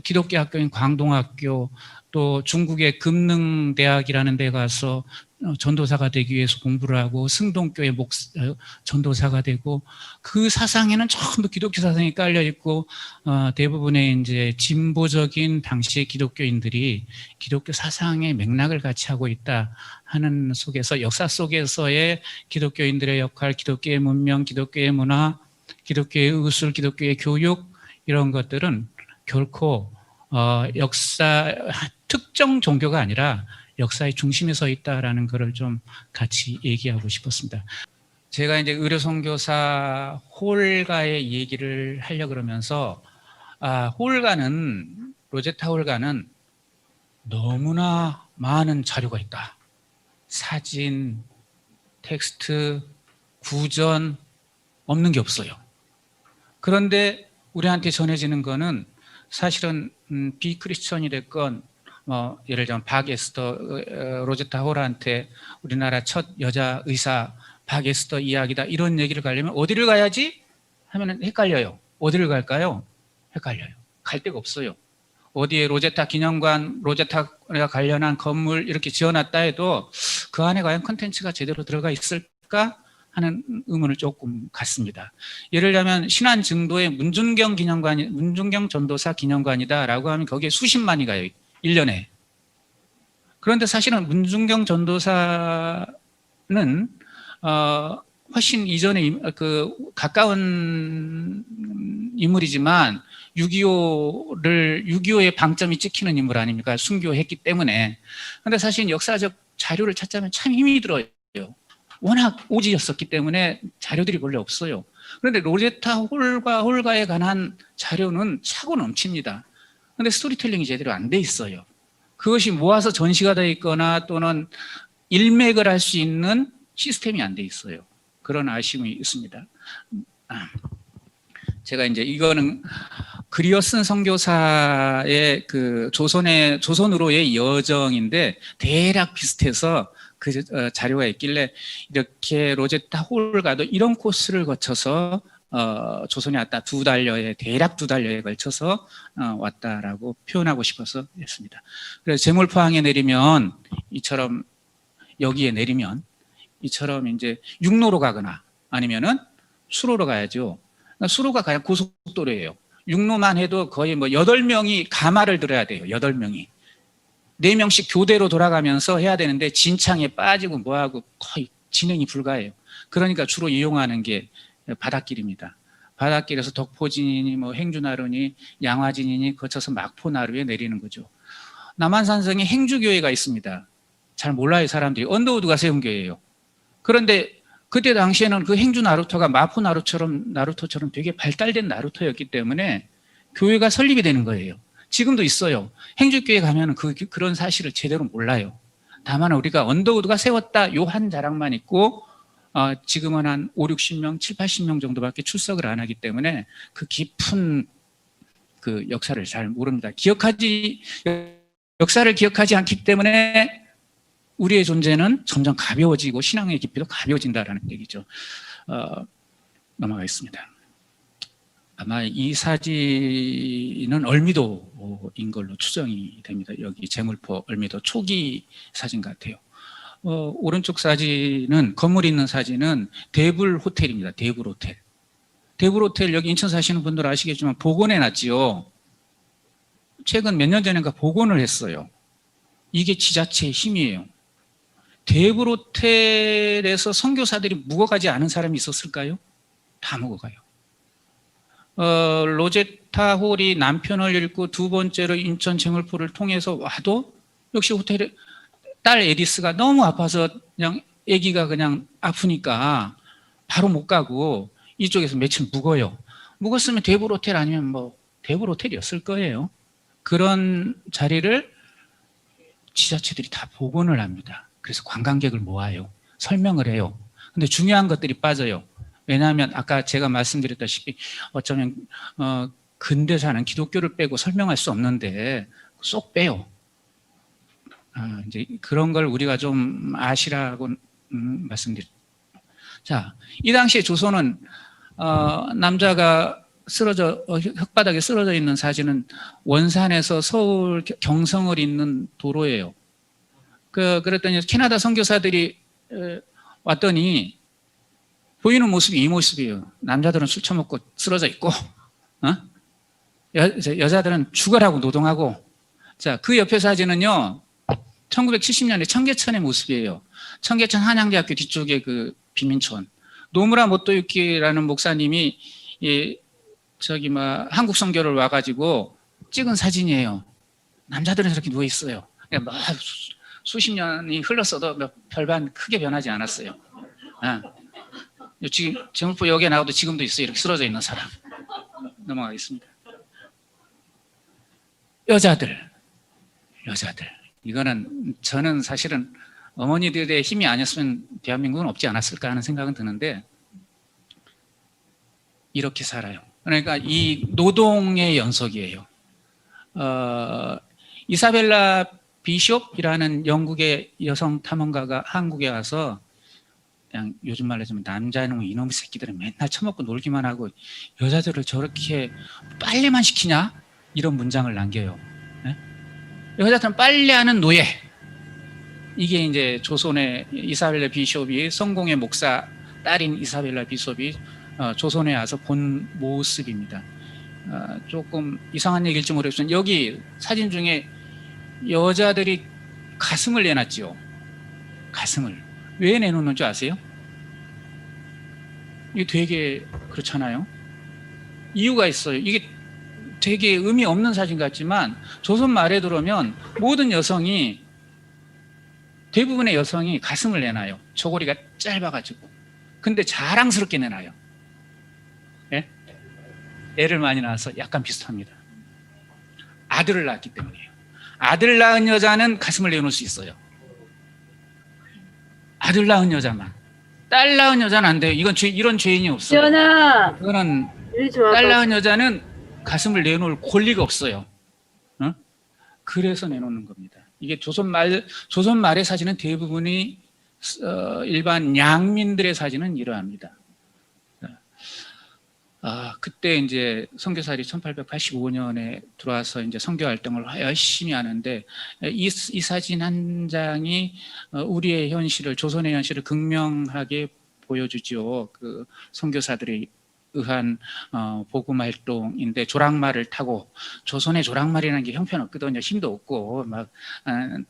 기독교 학교인 광동학교, 또 중국의 금능대학이라는 데 가서 전도사가 되기 위해서 공부를 하고 승동교회 전도사가 되고, 그 사상에는 전부 기독교 사상이 깔려 있고, 대부분의 이제 진보적인 당시의 기독교인들이 기독교 사상의 맥락을 같이 하고 있다 하는 속에서, 역사 속에서의 기독교인들의 역할, 기독교의 문명, 기독교의 문화, 기독교의 의술, 기독교의 교육, 이런 것들은 결코 역사 특정 종교가 아니라 역사의 중심에 서 있다라는 것을 좀 같이 얘기하고 싶었습니다. 제가 이제 의료선교사 홀가의 얘기를 하려 그러면서 로제타 홀가는 너무나 많은 자료가 있다. 사진, 텍스트, 구전 없는 게 없어요. 그런데 우리한테 전해지는 거는 사실은 비크리스천이 됐건, 예를 들면 로제타 홀한테 우리나라 첫 여자 의사 박에스터 이야기다, 이런 얘기를 가려면 어디를 가야지 하면은 헷갈려요. 어디를 갈까요? 헷갈려요. 갈 데가 없어요. 어디에 로제타 기념관, 로제타가 관련한 건물 이렇게 지어놨다 해도 그 안에 과연 콘텐츠가 제대로 들어가 있을까 하는 의문을 조금 갖습니다. 예를 들면 신안 증도에 문중경 전도사 기념관이다라고 하면 거기에 수십만이 가요. 1년에. 그런데 사실은 문중경 전도사는 훨씬 이전에 가까운 인물이지만 6.25의 방점이 찍히는 인물 아닙니까? 순교했기 때문에. 그런데 사실 역사적 자료를 찾자면 참 힘이 들어요. 워낙 오지였었기 때문에 자료들이 원래 없어요. 그런데 로제타 홀가에 관한 자료는 차고 넘칩니다. 그런데 스토리텔링이 제대로 안 돼 있어요. 그것이 모아서 전시가 되어 있거나 또는 일맥을 할 수 있는 시스템이 안 돼 있어요. 그런 아쉬움이 있습니다. 제가 이제 이거는 그리어슨 선교사의 조선으로의 여정인데 대략 비슷해서 자료가 있길래 이렇게 로제타 홀가도 이런 코스를 거쳐서 조선에 왔다. 대략 2달여에 걸쳐서 왔다라고 표현하고 싶어서 했습니다. 그래서 제몰포항에 내리면 여기에 내리면 이처럼 이제 육로로 가거나 아니면은 수로로 가야죠. 그러니까 수로가 그냥 고속도로예요. 육로만 해도 거의 8명이 가마를 들어야 돼요. 8명이. 4명씩 교대로 돌아가면서 해야 되는데 진창에 빠지고 뭐하고 거의 진행이 불가해요. 그러니까 주로 이용하는 게 바닷길입니다. 바닷길에서 덕포진이니 뭐 행주나루니 양화진이니 거쳐서 막포나루에 내리는 거죠. 남한산성에 행주교회가 있습니다. 잘 몰라요, 사람들이. 언더우드가 세운 교회예요. 그런데 그때 당시에는 그 행주 나루토가 마포 나루토처럼 되게 발달된 나루토였기 때문에 교회가 설립이 되는 거예요. 지금도 있어요. 행주교회 가면은 그런 사실을 제대로 몰라요. 다만 우리가 언더우드가 세웠다 요 한 자랑만 있고 지금은 한 5, 60명, 7, 80명 정도밖에 출석을 안 하기 때문에 그 깊은 그 역사를 잘 모릅니다. 역사를 기억하지 않기 때문에 우리의 존재는 점점 가벼워지고 신앙의 깊이도 가벼워진다라는 얘기죠. 넘어가겠습니다. 아마 이 사진은 얼미도인 걸로 추정이 됩니다. 여기 제물포 얼미도 초기 사진 같아요. 오른쪽 사진은 건물 있는 사진은 대불 호텔입니다. 대불 호텔. 대불 호텔 여기 인천 사시는 분들 아시겠지만 복원해 놨지요. 최근 몇 년 전인가 복원을 했어요. 이게 지자체의 힘이에요. 대불 호텔에서 선교사들이 묵어가지 않은 사람이 있었을까요? 다 묵어가요. 로제타 홀이 남편을 잃고 두 번째로 인천 제물포를 통해서 와도 역시 호텔에 딸 에디스가 너무 아파서 그냥 아기가 그냥 아프니까 바로 못 가고 이쪽에서 며칠 묵어요. 묵었으면 대불 호텔 아니면 뭐 대불 호텔이었을 거예요. 그런 자리를 지자체들이 다 복원을 합니다. 그래서 관광객을 모아요. 설명을 해요. 근데 중요한 것들이 빠져요. 왜냐하면 아까 제가 말씀드렸다시피 어쩌면 근대사는 기독교를 빼고 설명할 수 없는데 쏙 빼요. 이제 그런 걸 우리가 좀 아시라고 말씀드립니다. 자, 이 당시에 조선은 남자가 흙바닥에 쓰러져 있는 사진은 원산에서 서울 경성을 잇는 도로예요. 그랬더니 캐나다 선교사들이 왔더니 보이는 모습이 이 모습이에요. 남자들은 술 처먹고 쓰러져 있고, 여자들은 죽어라고 노동하고. 자, 그 옆에 사진은요, 1970년에 청계천의 모습이에요. 청계천 한양대학교 뒤쪽에 그 빈민촌. 노무라 모토유키라는 목사님이 한국 선교를 와가지고 찍은 사진이에요. 남자들은 저렇게 누워 있어요. 뭐 수십 년이 흘렀어도 별반 크게 변하지 않았어요. 지금 제물포 역에 나와도 지금도 있어요. 이렇게 쓰러져 있는 사람. 넘어가겠습니다. 여자들. 이거는 저는 사실은 어머니들의 힘이 아니었으면 대한민국은 없지 않았을까 하는 생각은 드는데 이렇게 살아요. 그러니까 이 노동의 연속이에요. 이사벨라 비숍이라는 영국의 여성 탐험가가 한국에 와서 그냥 요즘 말로 하자면 남자는 이놈의 새끼들은 맨날 처먹고 놀기만 하고 여자들을 저렇게 빨래만 시키냐? 이런 문장을 남겨요. 네? 여자들은 빨래하는 노예. 이게 이제 조선의 이사벨라 비숍이 성공의 목사 딸인 이사벨라 비숍이 조선에 와서 본 모습입니다. 조금 이상한 얘기일지 모르겠지만 여기 사진 중에 여자들이 가슴을 내놨죠. 가슴을. 왜 내놓는 줄 아세요? 이게 되게 그렇잖아요. 이유가 있어요. 이게 되게 의미 없는 사진 같지만 조선 말에 들어오면 대부분의 여성이 가슴을 내놔요. 저고리가 짧아가지고. 근데 자랑스럽게 내놔요. 네? 애를 많이 낳아서 약간 비슷합니다. 아들을 낳았기 때문이에요. 아들 낳은 여자는 가슴을 내놓을 수 있어요. 아들 낳은 여자만. 딸 낳은 여자는 안 돼요. 이런 죄인이 없어요. 지연아, 이거는 이리 좋아. 딸 낳은 여자는 가슴을 내놓을 권리가 없어요. 그래서 내놓는 겁니다. 이게 조선 말의 사진은 대부분이 일반 양민들의 사진은 이러합니다. 그때 이제 선교사들이 1885년에 들어와서 이제 선교 활동을 열심히 하는데 이 사진 한 장이 우리의 현실을 조선의 현실을 극명하게 보여주죠. 그 선교사들이 의한 복음 활동인데 조랑말을 타고 조선의 조랑말이라는 게 형편없거든요. 힘도 없고 막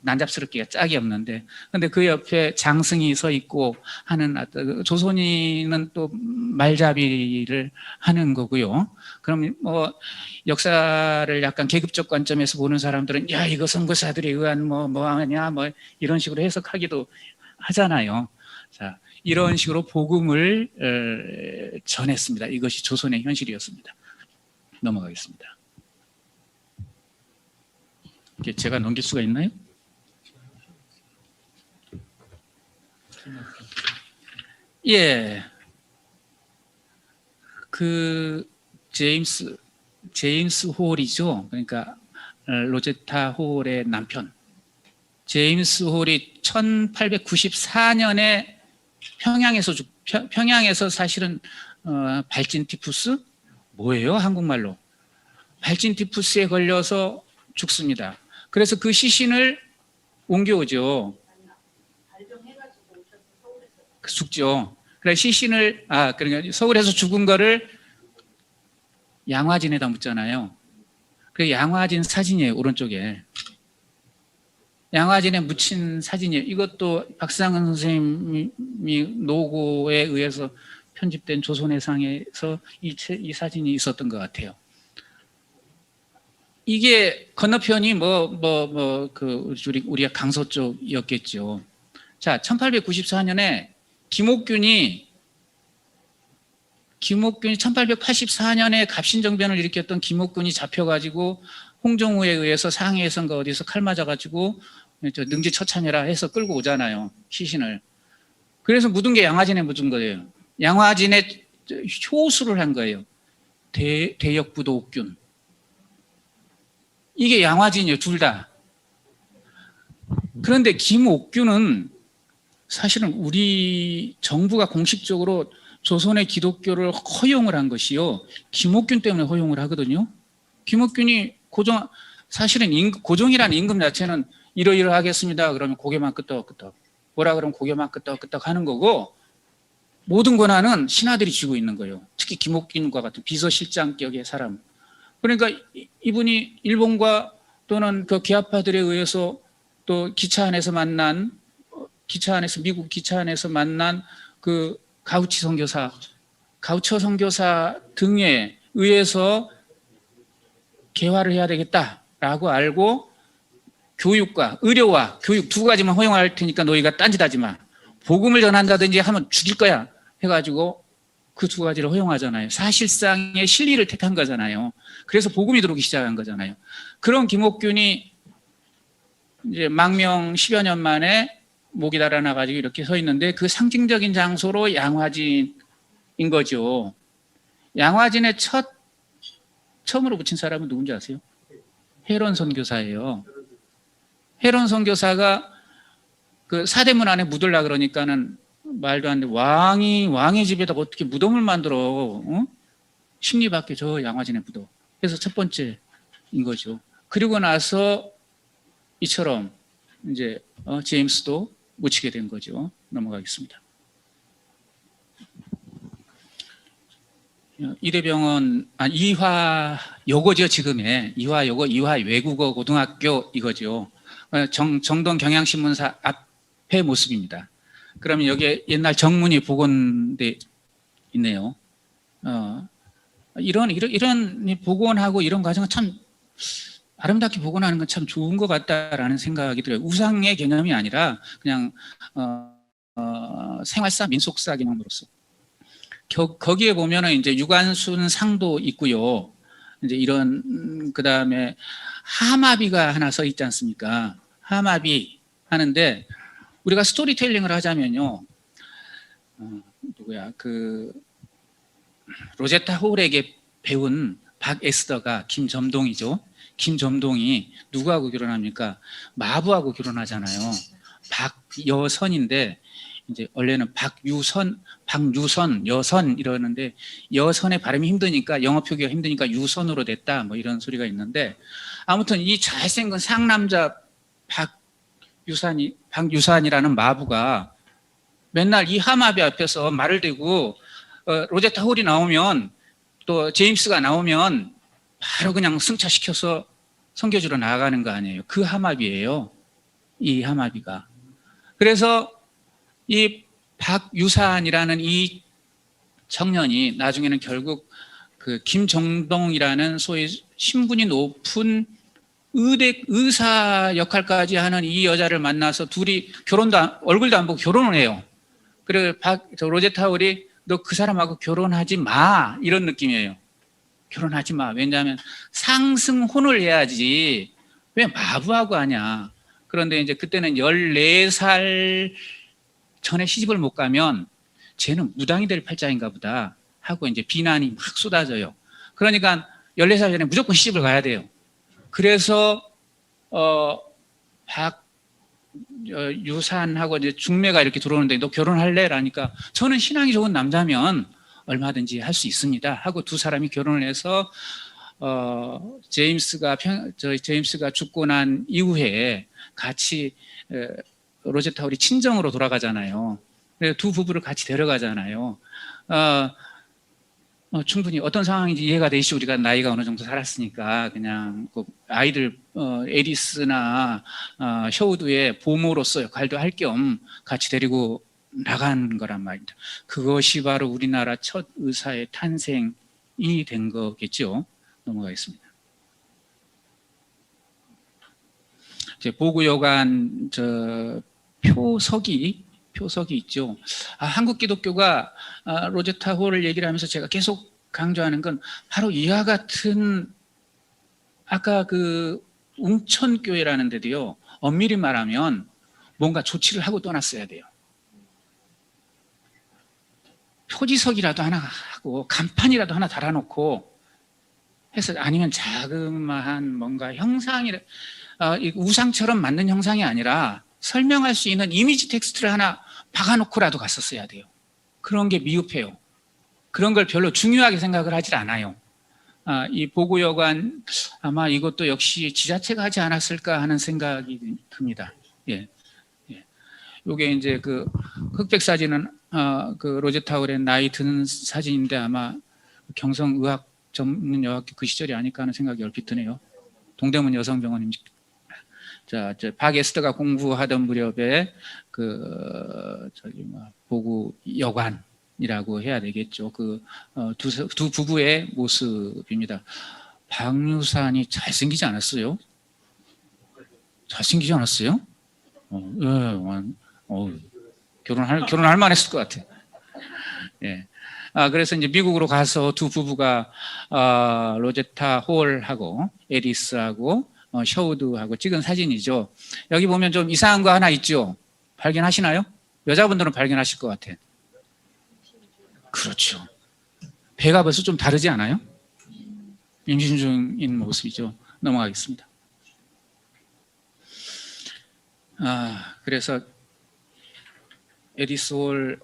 난잡스럽기가 짝이 없는데 근데 그 옆에 장승이 서 있고 하는 조선인은 또 말잡이를 하는 거고요. 그럼 뭐 역사를 약간 계급적 관점에서 보는 사람들은 야 이거 선교사들에 의한 뭐 하냐 뭐 이런 식으로 해석하기도 하잖아요. 자, 이런 식으로 복음을 전했습니다. 이것이 조선의 현실이었습니다. 넘어가겠습니다. 제가 넘길 수가 있나요? 예. 그 제임스 홀이죠. 그러니까 로제타 홀의 남편. 제임스 홀이 1894년에 평양에서 사실은 발진 티푸스 뭐예요? 한국말로 발진 티푸스에 걸려서 죽습니다. 그래서 그 시신을 옮겨오죠. 죽죠. 그래 시신을 그러니까 서울에서 죽은 거를 양화진에다 묻잖아요. 그 양화진 사진이에요. 오른쪽에. 양화진에 묻힌 사진이에요. 이것도 박상은 선생님이 노고에 의해서 편집된 조선의 상에서 이 사진이 있었던 것 같아요. 이게 건너편이 우리가 강서 쪽이었겠죠. 자, 1894년에 김옥균이 1884년에 갑신정변을 일으켰던 김옥균이 잡혀가지고 홍정우에 의해서 상해에선가 어디서 칼 맞아가지고 능지처참해라 해서 끌고 오잖아요. 시신을. 그래서 묻은 게 양화진에 묻은 거예요. 양화진에 효수를 한 거예요. 대역부도 옥균. 이게 양화진이에요. 둘 다. 그런데 김옥균은 사실은 우리 정부가 공식적으로 조선의 기독교를 허용을 한 것이요. 김옥균 때문에 허용을 하거든요. 김옥균이 사실은 고종이라는 임금 자체는 이러이러하겠습니다. 그러면 고개만 끄덕끄덕. 뭐라 그러면 고개만 끄덕끄덕 하는 거고 모든 권한은 신하들이 쥐고 있는 거예요. 특히 김옥균과 같은 비서실장격의 사람. 그러니까 이분이 일본과 또는 그 기아파들에 의해서 또 미국 기차 안에서 만난 그 가우처 선교사 등에 의해서 개화를 해야 되겠다라고 알고 교육과 의료와 교육 두 가지만 허용할 테니까 너희가 딴짓하지 마. 복음을 전한다든지 하면 죽일 거야 해가지고 그 두 가지를 허용하잖아요. 사실상의 실리를 택한 거잖아요. 그래서 복음이 들어오기 시작한 거잖아요. 그런 김옥균이 이제 망명 10여 년 만에 목이 달아나가지고 이렇게 서 있는데 그 상징적인 장소로 양화진인 거죠. 양화진의 처음으로 붙인 사람은 누군지 아세요? 헤론 선교사예요. 헤론 선교사가 그 사대문 안에 묻으려 그러니까는 말도 안 돼. 왕의 집에다 어떻게 무덤을 만들어? 십리 밖에 저 양화진에 묻어. 그래서 첫 번째인 거죠. 그리고 나서 이처럼 이제 제임스도 묻히게 된 거죠. 넘어가겠습니다. 이대병원 이화 요거죠. 지금의 이화 외국어 고등학교 이거죠. 정동 경향신문사 앞의 모습입니다. 그러면 여기에 옛날 정문이 복원돼 있네요. 이런 복원하고 이런 과정은 참 아름답게 복원하는 건 참 좋은 것 같다라는 생각이 들어요. 우상의 개념이 아니라 그냥 생활사, 민속사 개념으로서. 거기에 보면은 이제 유관순 상도 있고요. 이제 이런 그다음에 하마비가 하나 써 있지 않습니까? 하마비 하는데 우리가 스토리텔링을 하자면요. 로제타 홀에게 배운 박에스더가 김점동이죠. 김점동이 누구하고 결혼합니까? 마부하고 결혼하잖아요. 박여선인데 이제 원래는 박유선 여선 이러는데 여선의 발음이 힘드니까 영어 표기가 힘드니까 유선으로 됐다 뭐 이런 소리가 있는데 아무튼 이 잘생긴 상남자 박유산이라는 마부가 맨날 이 하마비 앞에서 말을 대고 로제타 홀이 나오면 또 제임스가 나오면 바로 그냥 승차시켜서 선교주로 나아가는 거 아니에요. 그 하마비예요. 이 하마비가. 그래서 이 박유산이라는 이 청년이 나중에는 결국 그 김정동이라는 소위 신분이 높은 의사 역할까지 하는 이 여자를 만나서 둘이 얼굴도 안 보고 결혼을 해요. 그리고 로제타 홀이 너 그 사람하고 결혼하지 마. 이런 느낌이에요. 결혼하지 마. 왜냐하면 상승혼을 해야지. 왜 마부하고 하냐. 그런데 이제 그때는 14살 전에 시집을 못 가면 쟤는 무당이 될 팔자인가 보다 하고 이제 비난이 막 쏟아져요. 그러니까 14살 전에 무조건 시집을 가야 돼요. 그래서 유산하고 이제 중매가 이렇게 들어오는데 너 결혼할래? 라니까 저는 신앙이 좋은 남자면 얼마든지 할 수 있습니다. 하고 두 사람이 결혼을 해서 제임스가 죽고 난 이후에 같이 로제타 홀이 친정으로 돌아가잖아요. 그래서 두 부부를 같이 데려가잖아요. 충분히 어떤 상황인지 이해가 되시죠. 우리가 나이가 어느 정도 살았으니까 그냥 그 아이들 에디스나 셔우드의 보모로서 역할도 할 겸 같이 데리고 나간 거란 말입니다. 그것이 바로 우리나라 첫 의사의 탄생이 된 거겠죠. 넘어가겠습니다. 이제 보구여관 표석이 있죠. 한국 기독교가 로제타 홀을 얘기를 하면서 제가 계속 강조하는 건 바로 이와 같은 아까 그 웅천교회라는 데도요. 엄밀히 말하면 뭔가 조치를 하고 떠났어야 돼요. 표지석이라도 하나 하고 간판이라도 하나 달아놓고 해서 아니면 자그마한 뭔가 형상이 우상처럼 만든 형상이 아니라 설명할 수 있는 이미지 텍스트를 하나 박아놓고라도 갔었어야 돼요. 그런 게 미흡해요. 그런 걸 별로 중요하게 생각을 하질 않아요. 이 보구여관 아마 이것도 역시 지자체가 하지 않았을까 하는 생각이 듭니다. 예. 요게 이제 그 흑백 사진은 그 로제타 홀의 나이 드는 사진인데 아마 경성의학 전문 여학교 그 시절이 아닐까 하는 생각이 얼핏 드네요. 동대문 여성병원입니다. 자, 박에스터가 공부하던 무렵에 보구 여관이라고 해야 되겠죠. 두 부부의 모습입니다. 박유산이 잘생기지 않았어요? 잘생기지 않았어요? 결혼할 만했을 것 같아. 예. 그래서 이제 미국으로 가서 두 부부가 로제타 홀하고 에디스하고 셔우드하고 찍은 사진이죠. 여기 보면 좀 이상한 거 하나 있죠. 발견하시나요? 여자분들은 발견하실 것 같아. 그렇죠. 배가 벌써 좀 다르지 않아요? 임신 중인 모습이죠. 넘어가겠습니다. 그래서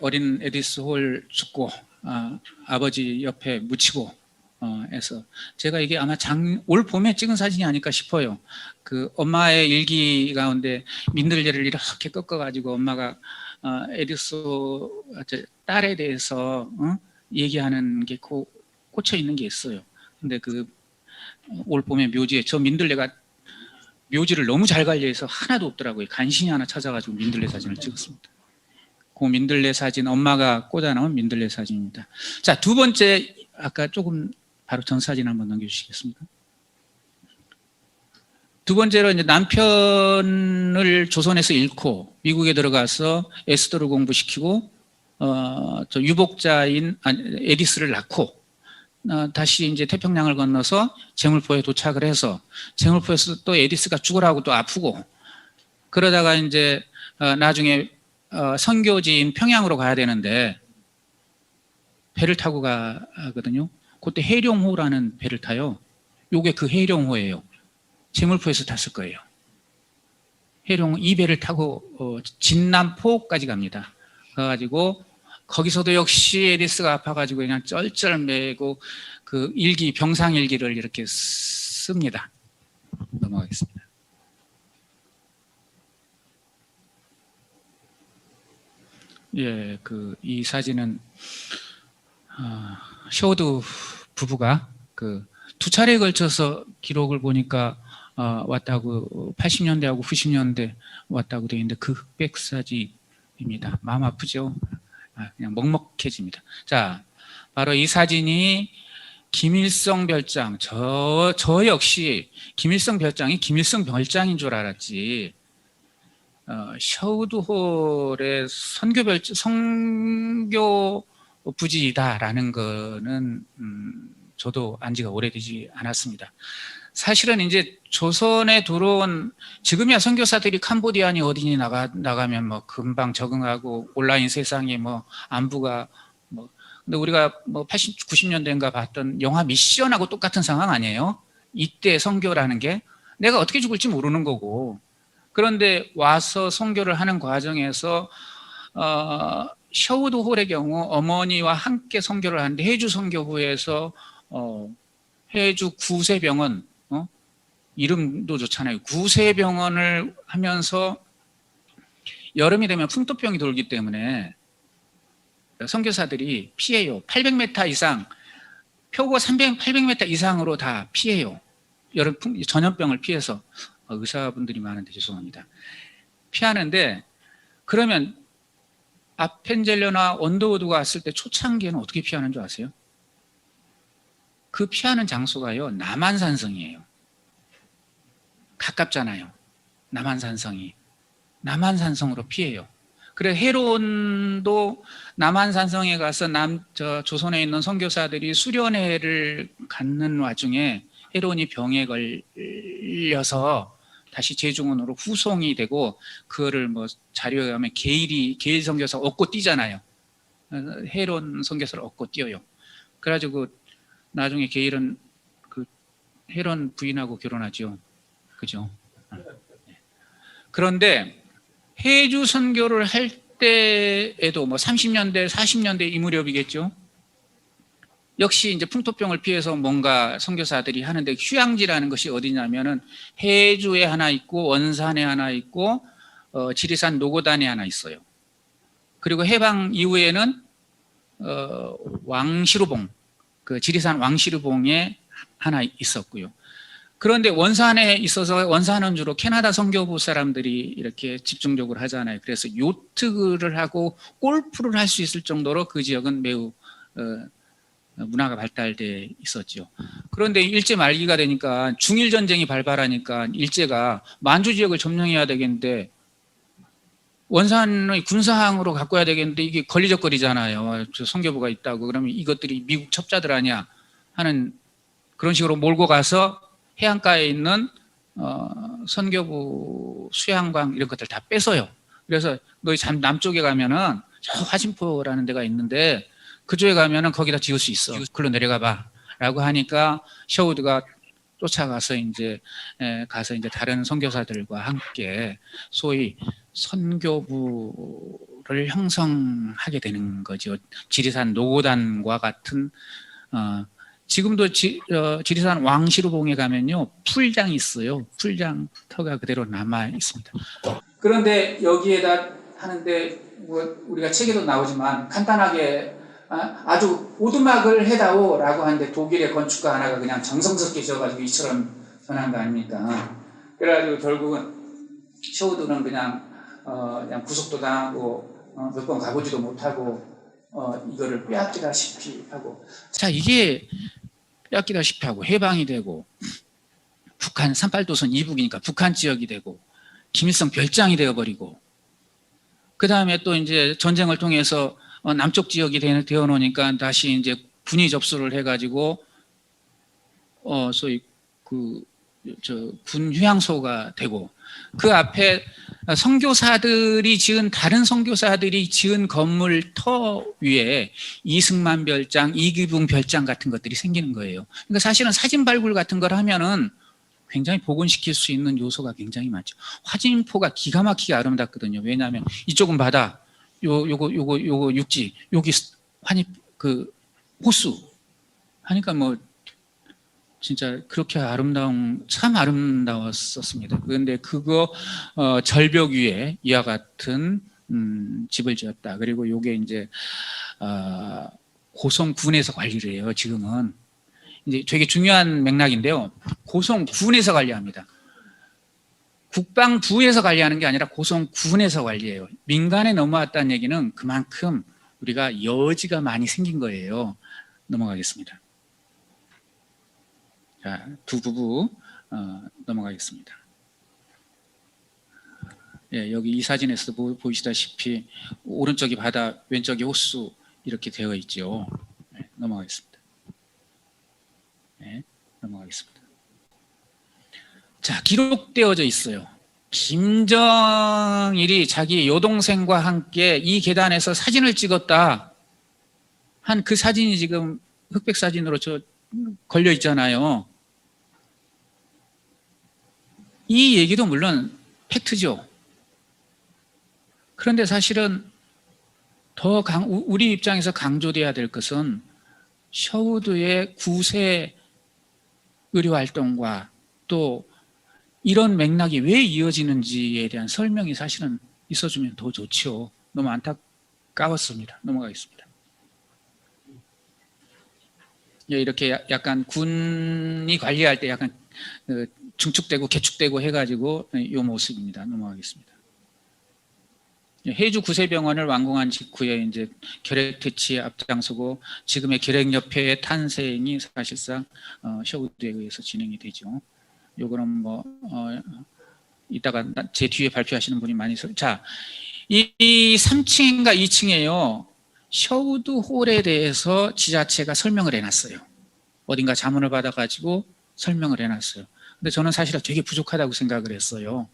어린 에디스 홀 죽고 아버지 옆에 묻히고 해서 제가 이게 아마 올 봄에 찍은 사진이 아닐까 싶어요. 그 엄마의 일기 가운데 민들레를 이렇게 꺾어가지고 엄마가 에디스 딸에 대해서 얘기하는 게 꽂혀 있는 게 있어요. 근데 올 봄에 묘지에 저 민들레가 묘지를 너무 잘 관리해서 하나도 없더라고요. 간신히 하나 찾아가지고 민들레 사진을 찍었습니다. 그 민들레 사진, 엄마가 꽂아놓은 민들레 사진입니다. 자, 두 번째, 아까 조금 바로 전 사진 한번 넘겨주시겠습니까? 두 번째로 이제 남편을 조선에서 잃고 미국에 들어가서 에스더를 공부시키고 저 유복자인 에디스를 낳고 다시 이제 태평양을 건너서 제물포에 도착을 해서 제물포에서 또 에디스가 죽으라고 또 아프고 그러다가 이제 나중에 선교지인 평양으로 가야 되는데 배를 타고 가거든요. 그때 해룡호라는 배를 타요. 요게 그 해룡호예요. 제물포에서 탔을 거예요. 해룡호 이 배를 타고 진남포까지 갑니다. 가가지고 거기서도 역시 에디스가 아파가지고 그냥 쩔쩔매고 그 병상일기를 이렇게 씁니다. 넘어가겠습니다. 예, 이 사진은 셔우드 부부가 그 두 차례에 걸쳐서 기록을 보니까 왔다고 80년대하고 90년대 왔다고 되어 있는데 그 흑백사진입니다. 마음 아프죠? 그냥 먹먹해집니다. 자, 바로 이 사진이 김일성 별장. 저 역시 김일성 별장이 김일성 별장인 줄 알았지. 셔우드홀의 선교 부지이다라는 거는 저도 안 지가 오래되지 않았습니다. 사실은 이제 조선에 들어온 지금이야 선교사들이 캄보디아니 어디니 나가면 뭐 금방 적응하고 온라인 세상에 뭐 안부가 뭐 근데 우리가 뭐 80, 90년대인가 봤던 영화 미션하고 똑같은 상황 아니에요? 이때 선교라는 게 내가 어떻게 죽을지 모르는 거고 그런데 와서 선교를 하는 과정에서 셔우드홀의 경우 어머니와 함께 선교를 하는데 해주 선교부에서 해주 구세병원 이름도 좋잖아요. 구세병원을 하면서 여름이 되면 풍토병이 돌기 때문에 선교사들이 피해요. 800m 이상 표고 800m 이상으로 다 피해요. 여름 전염병을 피해서 의사분들이 많은데 죄송합니다. 피하는데 그러면 아펜젤러나 언더우드가 왔을 때 초창기에는 어떻게 피하는 줄 아세요? 그 피하는 장소가요 남한산성이에요. 가깝잖아요. 남한산성이. 남한산성으로 피해요. 그래 헤론도 남한산성에 가서 조선에 있는 선교사들이 수련회를 갖는 와중에 헤론이 병에 걸려서 다시 재중원으로 후송이 되고 그거를 뭐 자료에 가면 게일 선교사 얻고 뛰잖아요. 헤론 선교사를 얻고 뛰어요. 그래가지고 나중에 게일은 그 헤론 부인하고 결혼하죠. 그죠? 그런데 해주 선교를 할 때에도 뭐 30년대, 40년대 이 무렵이겠죠. 역시 이제 풍토병을 피해서 뭔가 선교사들이 하는데 휴양지라는 것이 어디냐면은 해주에 하나 있고 원산에 하나 있고 지리산 노고단에 하나 있어요. 그리고 해방 이후에는 왕시루봉, 그 지리산 왕시루봉에 하나 있었고요. 그런데 원산에 있어서 원산은 주로 캐나다 선교부 사람들이 이렇게 집중적으로 하잖아요. 그래서 요트를 하고 골프를 할 수 있을 정도로 그 지역은 매우 문화가 발달돼 있었죠. 그런데 일제 말기가 되니까 중일 전쟁이 발발하니까 일제가 만주 지역을 점령해야 되겠는데 원산의 군사항으로 갖고 와야 되겠는데 이게 걸리적거리잖아요. 저 선교부가 있다고 그러면 이것들이 미국 첩자들 아니야 하는 그런 식으로 몰고 가서 해안가에 있는 선교부 수양강 이런 것들 다 뺏어요. 그래서 너희 남쪽에 가면은 저 화진포라는 데가 있는데 그쪽에 가면은 거기다 지을 수 있어. 글로 내려가 봐. 라고 하니까 셔우드가 쫓아가서 이제 다른 선교사들과 함께 소위 선교부를 형성하게 되는 거죠. 지리산 노고단과 같은 지금도 지리산 왕시루봉에 가면요 풀장이 있어요. 풀장 터가 그대로 남아 있습니다. 그런데 여기에다 하는데 우리가 책에도 나오지만 간단하게 아주 오두막을 해다오라고 하는데 독일의 건축가 하나가 그냥 정성스럽게 지어가지고 이처럼 전한 거 아닙니까? 그래가지고 결국은 셔우드는 그냥 구속도 당하고 몇 번 가보지도 못하고 이거를 빼앗기다시피 하고 자 이게 빼앗기다시피 하고 해방이 되고 북한 38도선 이북이니까 북한 지역이 되고 김일성 별장이 되어버리고 그 다음에 또 이제 전쟁을 통해서 남쪽 지역이 되어 놓으니까 다시 이제 군이 접수를 해가지고 소위 군 휴양소가 되고 그 앞에 다른 선교사들이 지은 건물 터 위에 이승만 별장, 이기붕 별장 같은 것들이 생기는 거예요. 그러니까 사실은 사진 발굴 같은 걸 하면은 굉장히 복원시킬 수 있는 요소가 굉장히 많죠. 화진포가 기가 막히게 아름답거든요. 왜냐하면 이쪽은 바다, 요거 육지, 여기 호수 하니까 뭐 진짜 그렇게 참 아름다웠었습니다. 그런데 그거 절벽 위에 이와 같은 집을 지었다. 그리고 요게 이제 고성군에서 관리를 해요. 지금은 이제 되게 중요한 맥락인데요. 고성군에서 관리합니다. 국방부에서 관리하는 게 아니라 고성군에서 관리해요. 민간에 넘어왔다는 얘기는 그만큼 우리가 여지가 많이 생긴 거예요. 넘어가겠습니다. 자, 두 부부 넘어가겠습니다. 예, 여기 이 사진에서도 보이시다시피 오른쪽이 바다, 왼쪽이 호수 이렇게 되어 있죠. 네, 넘어가겠습니다. 네, 넘어가겠습니다. 자, 기록되어져 있어요. 김정일이 자기 여동생과 함께 이 계단에서 사진을 찍었다 한 그 사진이 지금 흑백 사진으로 걸려 있잖아요. 이 얘기도 물론 팩트죠. 그런데 사실은 우리 입장에서 강조돼야 될 것은 셔우드의 구세 의료 활동과 또 이런 맥락이 왜 이어지는지에 대한 설명이 사실은 있어주면 더 좋죠. 너무 안타까웠습니다. 넘어가겠습니다. 예, 이렇게 약간 군이 관리할 때 약간 중축되고 개축되고 해가지고 이 모습입니다. 넘어가겠습니다. 해주 구세병원을 완공한 직후에 이제 결핵 퇴치에 앞장서고 지금의 결핵협회의 탄생이 사실상 셔우드에 의해서 진행이 되죠. 요거는 뭐 이따가 제 뒤에 발표하시는 분이 많이 자, 이 3층인가 2층에요. 셔우드 홀에 대해서 지자체가 설명을 해놨어요. 어딘가 자문을 받아가지고 설명을 해놨어요. 근데 저는 사실은 되게 부족하다고 생각을 했어요.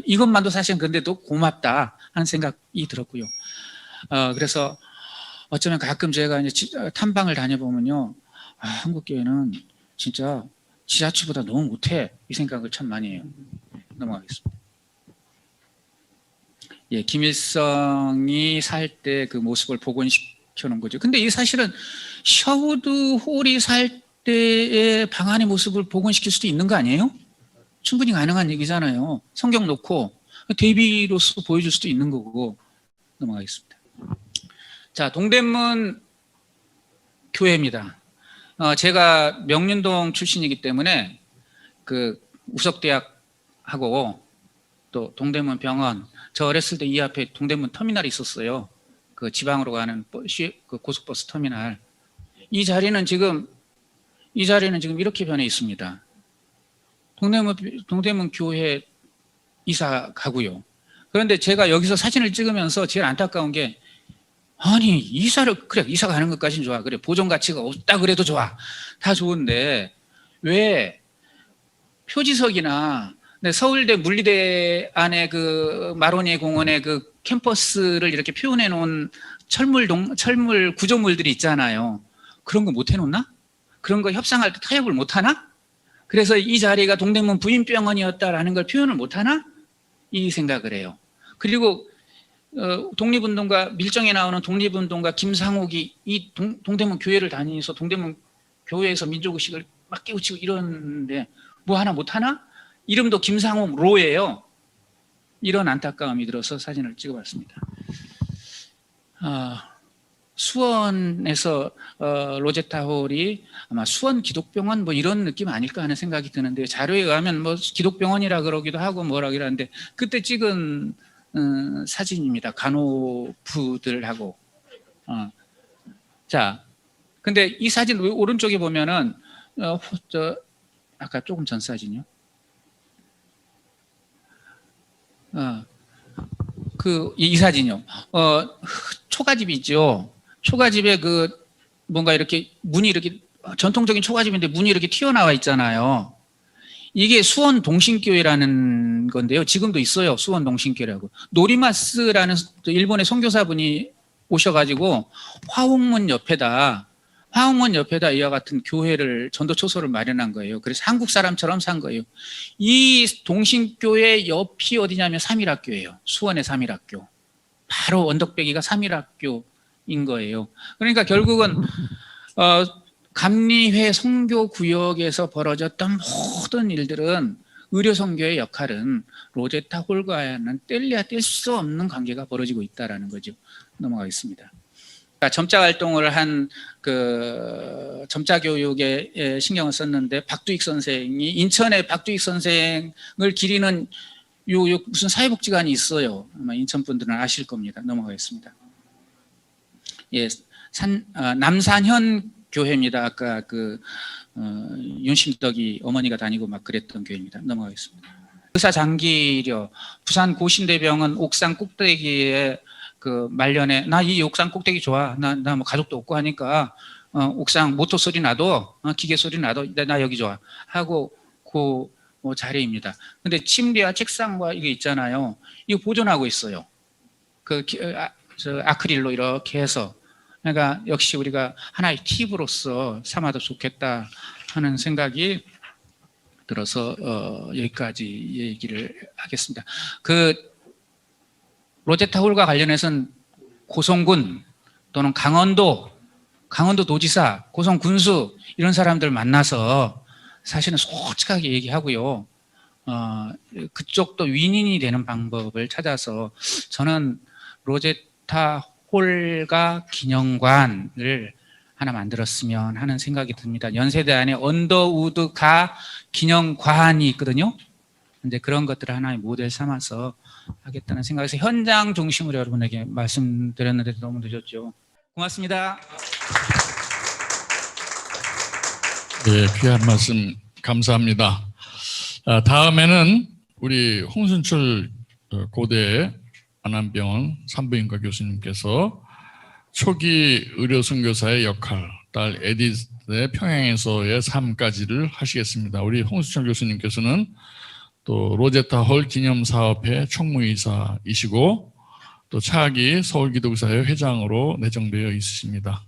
이것만도 사실은 근데도 고맙다 하는 생각이 들었고요. 그래서 어쩌면 가끔 제가 이제 탐방을 다녀보면요. 한국교회는 진짜 지자체보다 너무 못해. 이 생각을 참 많이 해요. 넘어가겠습니다. 예, 김일성이 살 때 그 모습을 복원시켜 놓은 거죠. 근데 이 사실은 셔우드 홀이 살 때의 방안의 모습을 복원시킬 수도 있는 거 아니에요? 충분히 가능한 얘기잖아요. 성경 놓고 대비로서 보여줄 수도 있는 거고. 넘어가겠습니다. 자, 동대문 교회입니다. 제가 명륜동 출신이기 때문에 그 우석대학하고 또 동대문 병원, 저 어렸을 때 이 앞에 동대문 터미널이 있었어요. 그 지방으로 가는 그 고속버스 터미널. 이 자리는 지금 이렇게 변해 있습니다. 동대문 교회 이사 가고요. 그런데 제가 여기서 사진을 찍으면서 제일 안타까운 게 아니 이사 가는 것까지는 좋아. 그래 보존 가치가 없다 그래도 좋아. 다 좋은데 왜 표지석이나 서울대 물리대 안에 그 마로니에 공원의 그 캠퍼스를 이렇게 표현해 놓은 철물 구조물들이 있잖아요. 그런 거 못 해놓나? 그런 거 협상할 때 타협을 못 하나? 그래서 이 자리가 동대문 부인병원이었다라는 걸 표현을 못 하나? 이 생각을 해요. 그리고 독립운동가 밀정에 나오는 독립운동가 김상옥이 이 동대문 교회를 다니면서 동대문 교회에서 민족의식을 막 깨우치고 이러는데 뭐 하나 못 하나? 이름도 김상옥 로예요. 이런 안타까움이 들어서 사진을 찍어봤습니다. 수원에서 로제타 홀이 아마 수원 기독병원 뭐 이런 느낌 아닐까 하는 생각이 드는데 자료에 의하면 뭐 기독병원이라 그러기도 하고 뭐라 그러는데 그때 찍은 사진입니다. 간호부들하고. 자, 근데 이 사진 오른쪽에 보면은 아까 조금 전 사진이요. 이 사진이요. 초가집이 있죠. 초가집에 그 뭔가 이렇게 문이 이렇게 전통적인 초가집인데 문이 이렇게 튀어나와 있잖아요. 이게 수원 동신교회라는 건데요. 지금도 있어요. 수원 동신교회라고. 노리마스라는 일본의 선교사분이 오셔가지고 화홍문 옆에다 이와 같은 교회를 전도초소를 마련한 거예요. 그래서 한국 사람처럼 산 거예요. 이 동신교회 옆이 어디냐면 삼일학교예요. 수원의 삼일학교. 바로 언덕배기가 삼일학교인 거예요. 그러니까 결국은 감리회 선교구역에서 벌어졌던 모든 일들은 의료선교의 역할은 로제타 홀과는 뗄래야 뗄 수 없는 관계가 벌어지고 있다는 거죠. 넘어가겠습니다. 점자 활동을 한 그 점자 교육에 신경을 썼는데 박두익 선생이 인천에 박두익 선생을 기리는 요 무슨 사회복지관이 있어요. 아마 인천 분들은 아실 겁니다. 넘어가겠습니다. 예, 남산현 교회입니다. 아까 윤심덕이 어머니가 다니고 막 그랬던 교회입니다. 넘어가겠습니다. 의사 장기려 부산 고신대병원 옥상 꼭대기에 그 말년에 나 이 옥상 꼭대기 좋아. 나 뭐 가족도 없고 하니까 옥상 모터 소리 나도 기계 소리 나도 나 여기 좋아 하고 그 자리입니다. 근데 침대와 책상과 이게 있잖아요. 이거 보존하고 있어요. 저 아크릴로 이렇게 해서. 그러니까 역시 우리가 하나의 팁으로서 삼아도 좋겠다 하는 생각이 들어서 여기까지 얘기를 하겠습니다. 로제타 홀과 관련해서는 고성군 또는 강원도 도지사, 고성 군수 이런 사람들 만나서 사실은 솔직하게 얘기하고요. 그쪽도 윈윈이 되는 방법을 찾아서 저는 로제타 홀과 기념관을 하나 만들었으면 하는 생각이 듭니다. 연세대 안에 언더우드 가 기념관이 있거든요. 근데 그런 것들을 하나의 모델 삼아서 하겠다는 생각에서 현장 중심으로 여러분에게 말씀드렸는데 너무 늦었죠. 고맙습니다. 네, 귀한 말씀 감사합니다. 다음에는 우리 홍순철 고대 안암병원 산부인과 교수님께서 초기 의료선교사의 역할, 딸 에디스의 평양에서의 삶까지를 하시겠습니다. 우리 홍순철 교수님께서는 또 로제타 홀 기념사업회 총무이사이시고 또 차기 서울기독교사회 회장으로 내정되어 있으십니다.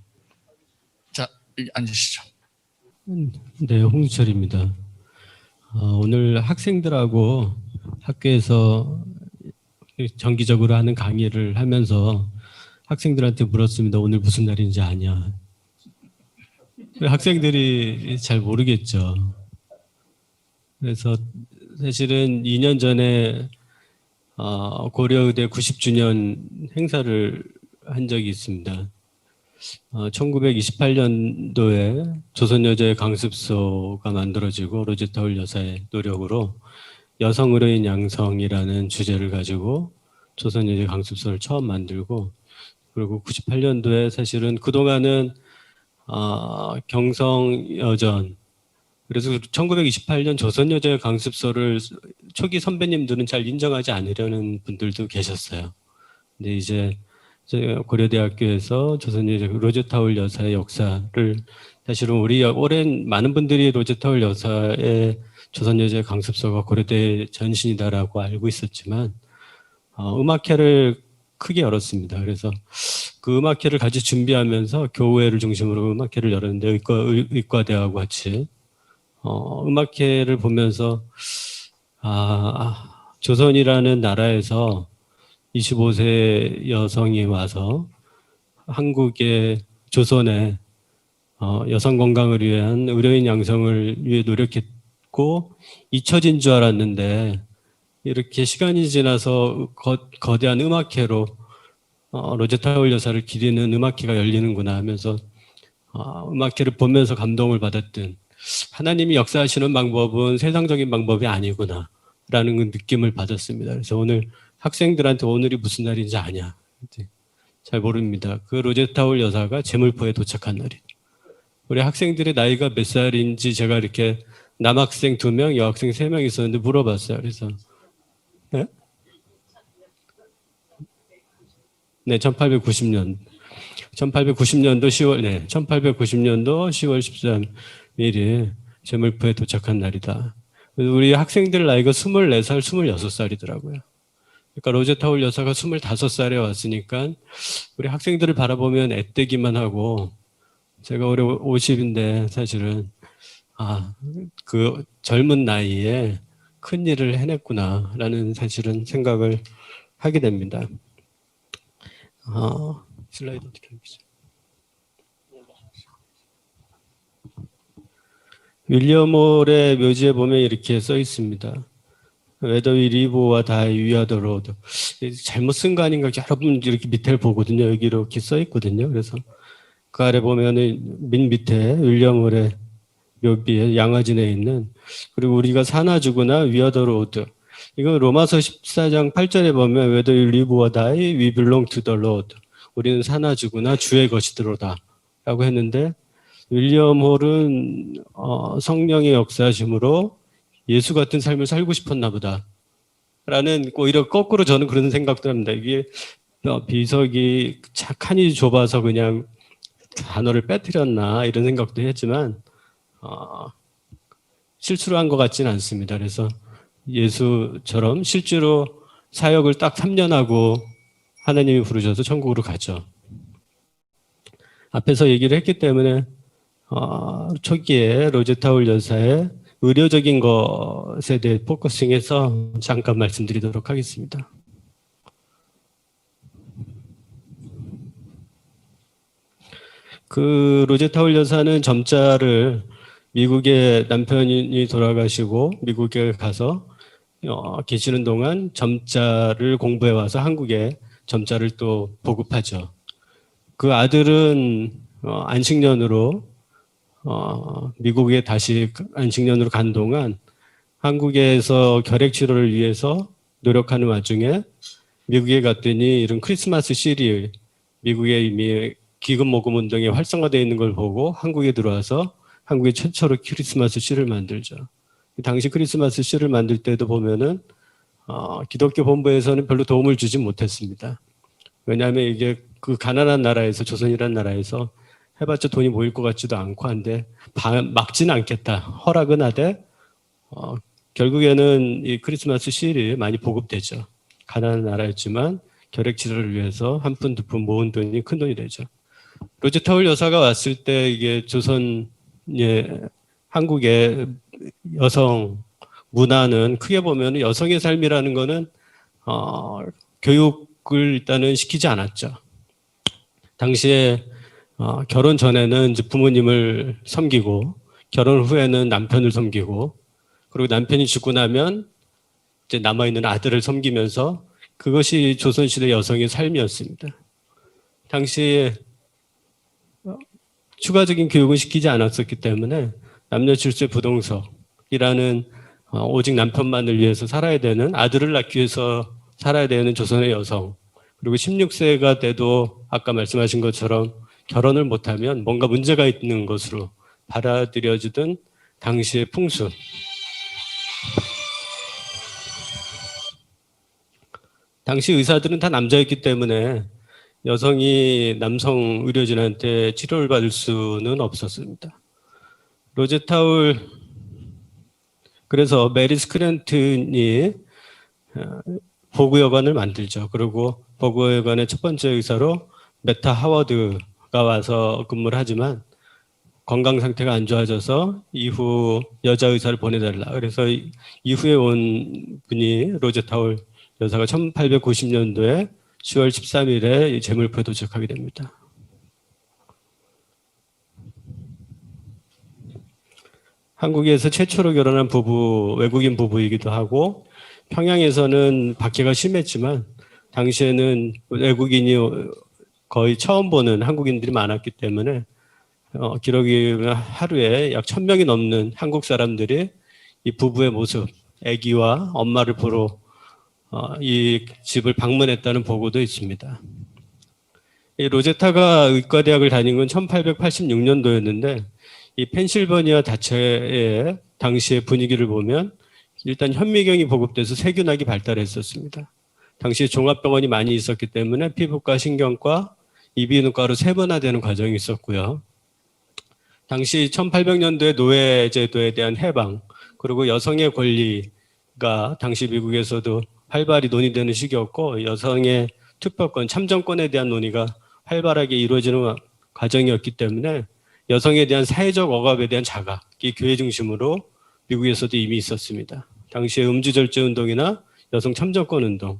자, 여기 앉으시죠. 네, 홍수철입니다. 오늘 학생들하고 학교에서 정기적으로 하는 강의를 하면서 학생들한테 물었습니다. 오늘 무슨 날인지 아냐? 학생들이 잘 모르겠죠. 그래서 사실은 2년 전에 고려의대 90주년 행사를 한 적이 있습니다. 1928년도에 조선여자의 강습소가 만들어지고 로제타 홀 여사의 노력으로 여성의료인 양성이라는 주제를 가지고 조선여자의 강습소를 처음 만들고, 그리고 98년도에 사실은 그동안은 경성여전, 그래서 1928년 조선여자의 강습소를 초기 선배님들은 잘 인정하지 않으려는 분들도 계셨어요. 근데 이제 고려대학교에서 조선여자 로제타 홀 여사의 역사를, 사실은 우리 오랜 많은 분들이 로제타 홀 여사의 조선여자의 강습소가 고려대 전신이다라고 알고 있었지만 음악회를 크게 열었습니다. 그래서 그 음악회를 같이 준비하면서 교회를 중심으로 음악회를 열었는데 의과대하고 같이 음악회를 보면서 조선이라는 나라에서 25세 여성이 와서 한국의 조선에 여성 건강을 위한 의료인 양성을 위해 노력했고 잊혀진 줄 알았는데, 이렇게 시간이 지나서 거대한 음악회로 로제타 홀 여사를 기리는 음악회가 열리는구나 하면서 음악회를 보면서 감동을 받았던, 하나님이 역사하시는 방법은 세상적인 방법이 아니구나 라는 그 느낌을 받았습니다. 그래서 오늘 학생들한테 오늘이 무슨 날인지 아냐? 잘 모릅니다. 그 로제타 홀 여사가 제물포에 도착한 날이에요. 우리 학생들의 나이가 몇 살인지 제가 이렇게 남학생 2명, 여학생 3명 있었는데 물어봤어요. 그래서 네? 네, 1890년도 10월, 네, 1890년도 10월 13일이 제물포에 도착한 날이다. 우리 학생들 나이가 24살, 26살이더라고요. 그러니까 로제타 홀 여사가 25살에 왔으니까 우리 학생들을 바라보면 애때기만 하고, 제가 올해 50인데 사실은 그 젊은 나이에 큰 일을 해냈구나라는 사실은 생각을 하게 됩니다. 슬라이드 어떻게 하겠어요? 윌리엄 홀의 묘지에 보면 이렇게 써 있습니다. Whether we live or die, we are the road. 잘못 쓴 거 아닌가 여러분 이렇게 밑에 보거든요. 여기 이렇게 써 있거든요. 그래서 그 아래 보면은 맨 밑에 윌리엄 홀의 묘비에 양화진에 있는 그리고 우리가 사나 죽으나 we are the road. 이거 로마서 14장 8절에 보면 Whether you live or die, we belong to the Lord. 우리는 사나 죽으나 주의 것이더로다 라고 했는데 윌리엄 홀은 성령의 역사심으로 예수 같은 삶을 살고 싶었나 보다 라는 오히려 거꾸로 저는 그런 생각도 합니다. 이게 비석이 칸이 좁아서 그냥 단어를 빼뜨렸나 이런 생각도 했지만 실수로 한 것 같지는 않습니다. 그래서 예수처럼 실제로 사역을 딱 3년 하고 하나님이 부르셔서 천국으로 가죠. 앞에서 얘기를 했기 때문에 초기에 로제타울 여사의 의료적인 것에 대해 포커싱해서 잠깐 말씀드리도록 하겠습니다. 그 로제타울 여사는 점자를 미국에 남편이 돌아가시고 미국에 가서 계시는 동안 점자를 공부해 와서 한국에 점자를 또 보급하죠. 그 아들은 안식년으로 미국에 다시 안식년으로 간 동안 한국에서 결핵 치료를 위해서 노력하는 와중에 미국에 갔더니 이런 크리스마스 시리 미국에 이미 기금 모금 운동이 활성화되어 있는 걸 보고 한국에 들어와서 한국에 최초로 크리스마스 시를 만들죠. 당시 크리스마스 시를 만들 때도 보면은 기독교 본부에서는 별로 도움을 주지 못했습니다. 왜냐하면 이게 그 가난한 나라에서 조선이라는 나라에서 해봤자 돈이 모일 것 같지도 않고 한데 막지는 않겠다 허락은 하되 결국에는 이 크리스마스 시일이 많이 보급되죠. 가난한 나라였지만 결핵 치료를 위해서 한 푼 두 푼 모은 돈이 큰 돈이 되죠. 로제타울 여사가 왔을 때 이게 조선 한국의 여성 문화는 크게 보면 여성의 삶이라는 거는 교육을 일단은 시키지 않았죠. 당시에 결혼 전에는 이제 부모님을 섬기고 결혼 후에는 남편을 섬기고 그리고 남편이 죽고 나면 이제 남아있는 아들을 섬기면서 그것이 조선시대 여성의 삶이었습니다. 당시에 추가적인 교육을 시키지 않았었기 때문에 남녀 질서 부동석이라는 오직 남편만을 위해서 살아야 되는 아들을 낳기 위해서 살아야 되는 조선의 여성 그리고 16세가 돼도 아까 말씀하신 것처럼 결혼을 못하면 뭔가 문제가 있는 것으로 받아들여지던 당시의 풍습. 당시 의사들은 다 남자였기 때문에 여성이 남성 의료진한테 치료를 받을 수는 없었습니다. 로제타울 그래서 메리 스크랜튼이 보그여관을 만들죠. 그리고 보그여관의 첫 번째 의사로 메타 하워드가 와서 근무를 하지만 건강 상태가 안 좋아져서 이후 여자 의사를 보내달라. 그래서 이후에 온 분이 로제타울 여사가 1890년도에 10월 13일에 제물포에 도착하게 됩니다. 한국에서 최초로 결혼한 부부, 외국인 부부이기도 하고 평양에서는 박해가 심했지만 당시에는 외국인이 거의 처음 보는 한국인들이 많았기 때문에 기록이 하루에 약 1000명이 넘는 한국 사람들이 이 부부의 모습, 아기와 엄마를 보러 이 집을 방문했다는 보고도 있습니다. 이 로제타가 의과대학을 다닌 건 1886년도였는데 이 펜실버니아 다처의 당시의 분위기를 보면 일단 현미경이 보급돼서 세균학이 발달했었습니다. 당시 종합병원이 많이 있었기 때문에 피부과, 신경과, 이비인후과로 세분화되는 과정이 있었고요. 당시 1800년도에 노예제도에 대한 해방 그리고 여성의 권리가 당시 미국에서도 활발히 논의되는 시기였고 여성의 투표권, 참정권에 대한 논의가 활발하게 이루어지는 과정이었기 때문에 여성에 대한 사회적 억압에 대한 자각이 교회 중심으로 미국에서도 이미 있었습니다. 당시에 음주절제 운동이나 여성 참정권 운동,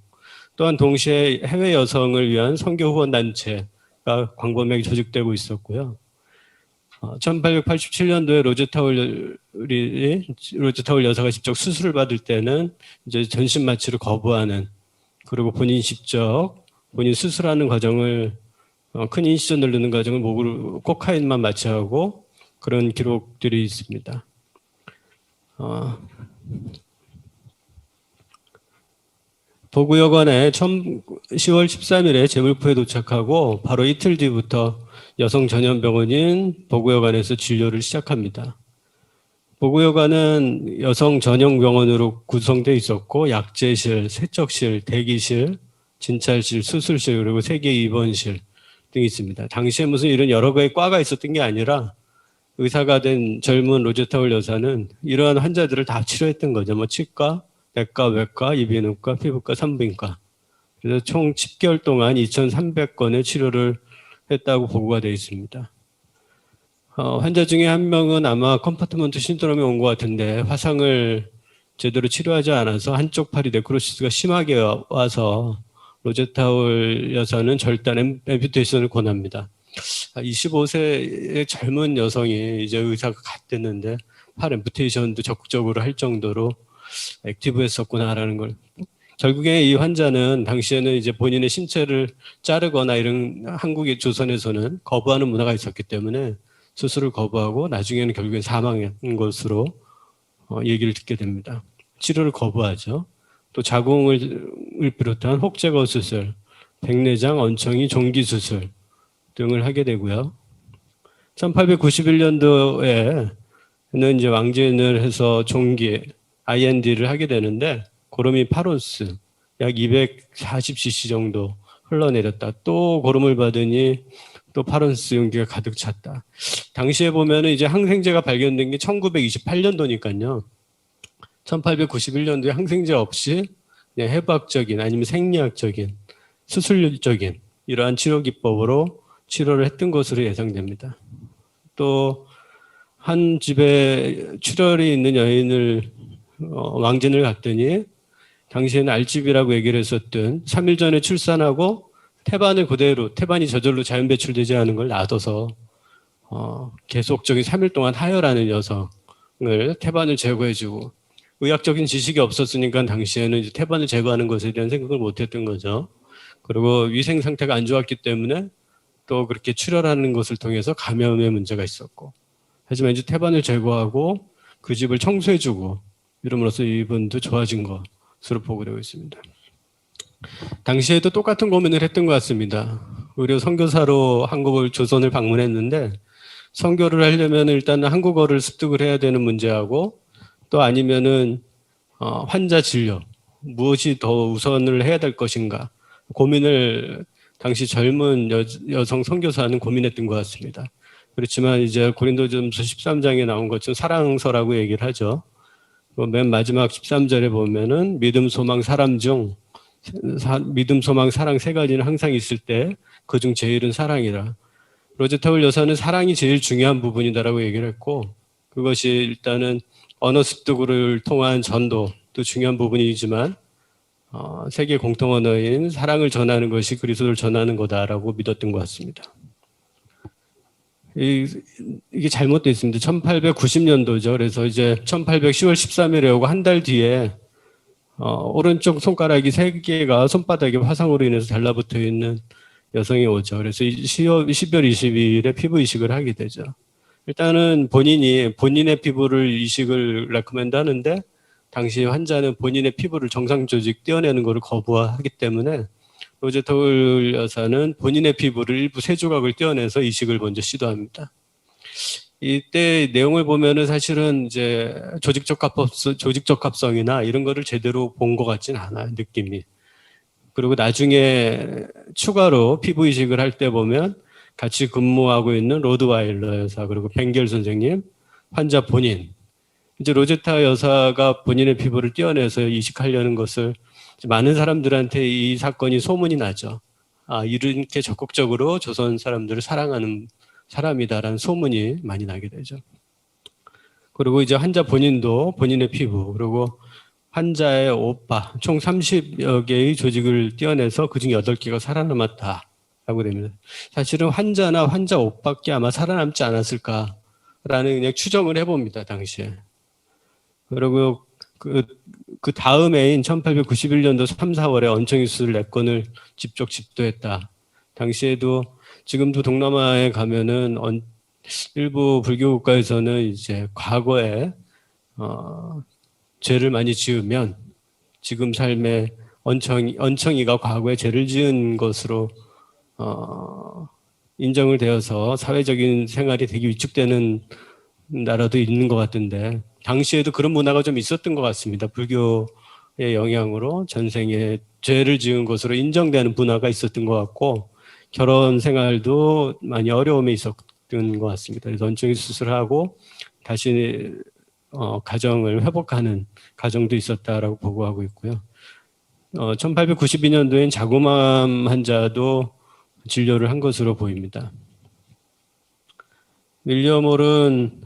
또한 동시에 해외 여성을 위한 선교 후원 단체가 광범위하게 조직되고 있었고요. 1887년도에 로제타울 여사가 직접 수술을 받을 때는 이제 전신 마취를 거부하는, 그리고 본인 수술하는 과정을 큰 인시전을 넣는 과정을 목으로 코카인만 마취하고 그런 기록들이 있습니다. 도구여관에 10월 13일에 제물포에 도착하고 바로 이틀 뒤부터 여성 전염병원인 보구여관에서 진료를 시작합니다. 보구여관은 여성 전용 병원으로 구성되어 있었고 약제실, 세척실, 대기실, 진찰실, 수술실, 그리고 세계 입원실 등이 있습니다. 당시에 무슨 이런 여러 개의 과가 있었던 게 아니라 의사가 된 젊은 로제타울 여사는 이러한 환자들을 다 치료했던 거죠. 뭐 치과, 내과, 외과, 이비인후과, 피부과, 산부인과. 그래서 총 10개월 동안 2,300건의 치료를 했다고 보고가 되어 있습니다. 환자 중에 한 명은 아마 컴파트먼트 신드롬이 온 것 같은데 화상을 제대로 치료하지 않아서 한쪽 팔이 네크로시스가 심하게 와서 로제타울 여사는 절단 앰퓨테이션을 권합니다. 25세의 젊은 여성이 이제 의사가 갔댔는데 팔 앰퓨테이션도 적극적으로 할 정도로 액티브했었구나라는 걸. 결국에 이 환자는 당시에는 이제 본인의 신체를 자르거나 이런 한국의 조선에서는 거부하는 문화가 있었기 때문에 수술을 거부하고 나중에는 결국엔 사망한 것으로 얘기를 듣게 됩니다. 치료를 거부하죠. 또 자궁을 비롯한 혹제거 수술, 백내장, 언청이, 종기 수술 등을 하게 되고요. 1891년도에는 이제 왕진을 해서 종기 IND를 하게 되는데 고름이 8온스, 약 240cc 정도 흘러내렸다. 또 고름을 받으니 또 8온스 용기가 가득 찼다. 당시에 보면은 이제 항생제가 발견된 게 1928년도니까요. 1891년도에 항생제 없이 그냥 해부학적인 아니면 생리학적인 수술적인 이러한 치료 기법으로 치료를 했던 것으로 예상됩니다. 또 한 집에 출혈이 있는 여인을 왕진을 갔더니 당시에는 알집이라고 얘기를 했었던 3일 전에 출산하고 태반을 그대로, 태반이 저절로 자연 배출되지 않은 걸 놔둬서 계속적인 3일 동안 하혈하는 여성을 태반을 제거해주고, 의학적인 지식이 없었으니까 당시에는 이제 태반을 제거하는 것에 대한 생각을 못했던 거죠. 그리고 위생 상태가 안 좋았기 때문에 또 그렇게 출혈하는 것을 통해서 감염의 문제가 있었고, 하지만 이제 태반을 제거하고 그 집을 청소해주고 이름으로써 이분도 좋아진 것으로 보고되고 있습니다. 당시에도 똑같은 고민을 했던 것 같습니다. 의료 선교사로 조선을 방문했는데 선교를 하려면 일단 한국어를 습득을 해야 되는 문제하고, 또 아니면은 환자 진료 무엇이 더 우선을 해야 될 것인가 고민을 당시 젊은 여성 선교사는 고민했던 것 같습니다. 그렇지만 이제 고린도전서 13장에 나온 것처럼 사랑서라고 얘기를 하죠. 맨 마지막 13절에 보면은 믿음, 소망, 사랑 세 가지는 항상 있을 때 그중 제일은 사랑이라. 로제타울 여사는 사랑이 제일 중요한 부분이다라고 얘기를 했고, 그것이 일단은 언어 습득을 통한 전도도 중요한 부분이지만 세계 공통 언어인 사랑을 전하는 것이 그리스도를 전하는 거다라고 믿었던 것 같습니다. 이게 잘못되어 있습니다. 1890년도죠. 그래서 이제 1810월 13일에 오고 한 달 뒤에 오른쪽 손가락이 3개가 손바닥에 화상으로 인해서 달라붙어 있는 여성이 오죠. 그래서 12월 22일에 피부 이식을 하게 되죠. 일단은 본인의 피부를 이식을 레코멘드 하는데 당시 환자는 본인의 피부를 정상 조직 떼어내는 것을 거부하기 때문에 로제타울 여사는 본인의 피부를 일부 세 조각을 떼어내서 이식을 먼저 시도합니다. 이때 내용을 보면은 사실은 이제 조직적 합성이나 이런 거를 제대로 본 것 같진 않아요, 느낌이. 그리고 나중에 추가로 피부 이식을 할 때 보면 같이 근무하고 있는 로드와일러 여사, 그리고 벵겔 선생님, 환자 본인, 이제 로제타 여사가 본인의 피부를 떼어내서 이식하려는 것을 많은 사람들한테 이 사건이 소문이 나죠. 이렇게 적극적으로 조선 사람들을 사랑하는 사람이다라는 소문이 많이 나게 되죠. 그리고 이제 환자 본인도 본인의 피부, 그리고 환자의 오빠, 총 30여 개의 조직을 떼어내서 그중 8개가 살아남았다. 라고 됩니다. 사실은 환자나 환자 옷밖에 아마 살아남지 않았을까라는 그냥 추정을 해봅니다, 당시에. 그리고 그 다음 해인 1891년도 3, 4월에 언청이 수술 4건을 직접 집도했다. 당시에도 지금도 동남아에 가면은 일부 불교 국가에서는 이제 과거에 죄를 많이 지으면 지금 삶에 언청이가 과거에 죄를 지은 것으로 인정을 되어서 사회적인 생활이 되게 위축되는 나라도 있는 것 같은데 당시에도 그런 문화가 좀 있었던 것 같습니다. 불교의 영향으로 전생에 죄를 지은 것으로 인정되는 문화가 있었던 것 같고 결혼 생활도 많이 어려움이 있었던 것 같습니다. 그래서 언청이 수술하고 다시 가정을 회복하는 가정도 있었다라고 보고하고 있고요. 1892년도엔 자궁암 환자도 진료를 한 것으로 보입니다. 윌리엄 홀은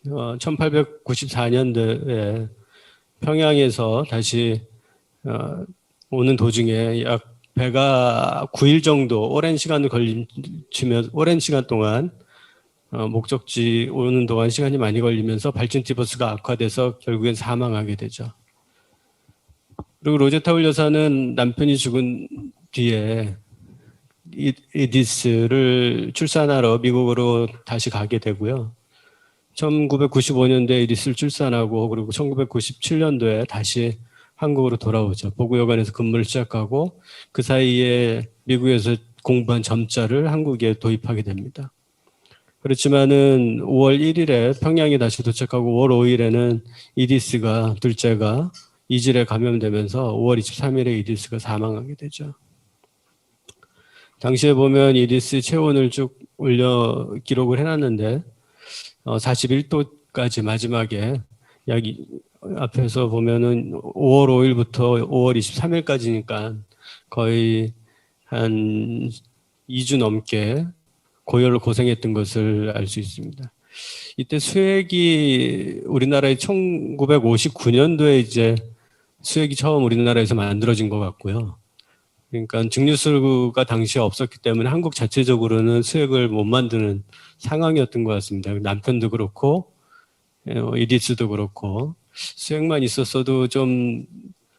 1894년도에 평양에서 다시 오는 도중에 약 배가 9일 정도 오랜 시간 동안 목적지 오는 동안 시간이 많이 걸리면서 발진 티버스가 악화돼서 결국엔 사망하게 되죠. 그리고 로제타 홀 여사는 남편이 죽은 뒤에 이디스를 출산하러 미국으로 다시 가게 되고요. 1995년도에 이디스를 출산하고 그리고 1997년도에 다시 한국으로 돌아오죠. 보구여관에서 근무를 시작하고 그 사이에 미국에서 공부한 점자를 한국에 도입하게 됩니다. 그렇지만은 5월 1일에 평양에 다시 도착하고 5월 5일에는 이디스가 둘째가 이질에 감염되면서 5월 23일에 이디스가 사망하게 되죠. 당시에 보면 이디스 체온을 쭉 올려 기록을 해놨는데 41도까지 마지막에 약 앞에서 보면은 5월 5일부터 5월 23일까지니까 거의 한 2주 넘게 고열로 고생했던 것을 알 수 있습니다. 이때 수액이 우리나라에 1959년도에 이제 수액이 처음 우리나라에서 만들어진 것 같고요. 그러니까 증류수가 당시에 없었기 때문에 한국 자체적으로는 수액을 못 만드는 상황이었던 것 같습니다. 남편도 그렇고 이디스도 그렇고 수액만 있었어도 좀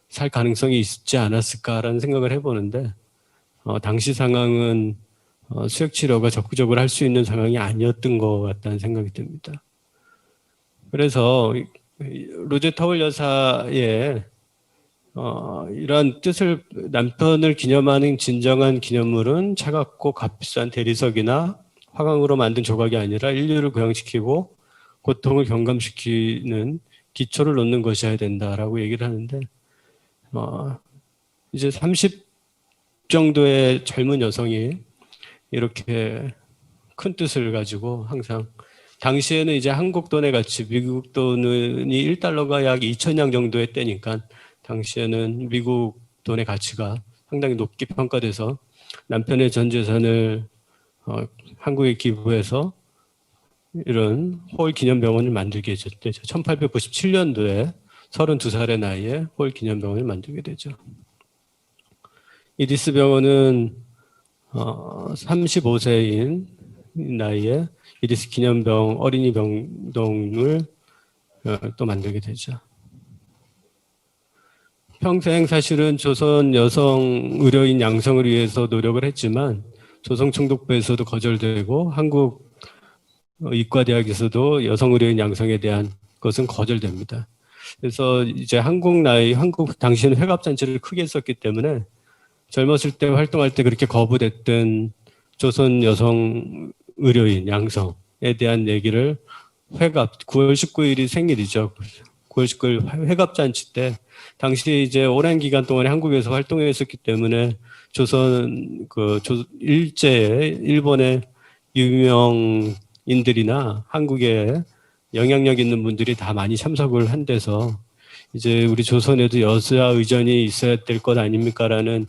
살 가능성이 있지 않았을까라는 생각을 해보는데 당시 상황은 수액 치료가 적극적으로 할 수 있는 상황이 아니었던 것 같다는 생각이 듭니다. 그래서 로제타 홀 여사의 이러한 뜻을 남편을 기념하는 진정한 기념물은 차갑고 값비싼 대리석이나 화강으로 만든 조각이 아니라 인류를 고양시키고 고통을 경감시키는 기초를 놓는 것이어야 된다라고 얘기를 하는데 이제 30 정도의 젊은 여성이 이렇게 큰 뜻을 가지고 항상 당시에는 이제 한국 돈의 가치, 미국 돈이 1달러가 약 2,000양 정도의 때니까 당시에는 미국 돈의 가치가 상당히 높게 평가돼서 남편의 전 재산을 한국에 기부해서 이런 홀 기념병원을 만들게 되죠. 1897년도에 32살의 나이에 홀 기념병원을 만들게 되죠. 이디스 병원은 35세인 나이에 이디스 기념병 어린이 병동을 또 만들게 되죠. 평생 사실은 조선 여성 의료인 양성을 위해서 노력을 했지만 조선총독부에서도 거절되고 한국 이과대학에서도 여성 의료인 양성에 대한 것은 거절됩니다. 그래서 이제 한국 당시에는 회갑잔치를 크게 했었기 때문에 젊었을 때 활동할 때 그렇게 거부됐던 조선 여성 의료인 양성에 대한 얘기를 9월 19일이 생일이죠. 9월 19일 회갑잔치 때 당시 이제 오랜 기간 동안에 한국에서 활동했었기 때문에 일제에 일본의 유명인들이나 한국에 영향력 있는 분들이 다 많이 참석을 한 데서 이제 우리 조선에도 여자 의전이 있어야 될 것 아닙니까라는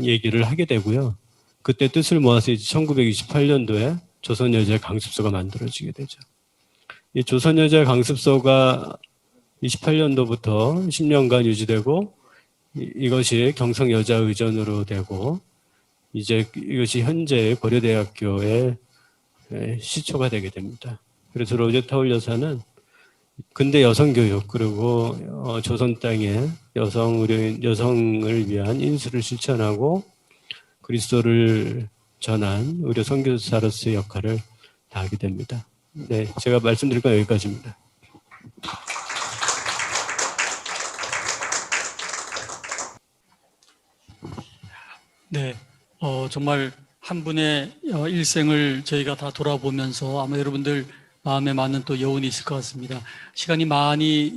얘기를 하게 되고요. 그때 뜻을 모아서 이제 1928년도에 조선여자 강습소가 만들어지게 되죠. 이 조선여자 강습소가 28년도부터 10년간 유지되고 이것이 경성여자의전으로 되고 이제 이것이 현재 고려대학교의 시초가 되게 됩니다. 그래서 로제타울 여사는 근대 여성교육 그리고 조선 땅에 여성을 위한 인수를 실천하고 그리스도를 전한 의료 선교사로서의 역할을 다하게 됩니다. 네, 제가 말씀드릴 건 여기까지입니다. 네, 정말 한 분의 일생을 저희가 다 돌아보면서 아마 여러분들 마음에 맞는 또 여운이 있을 것 같습니다. 시간이 많이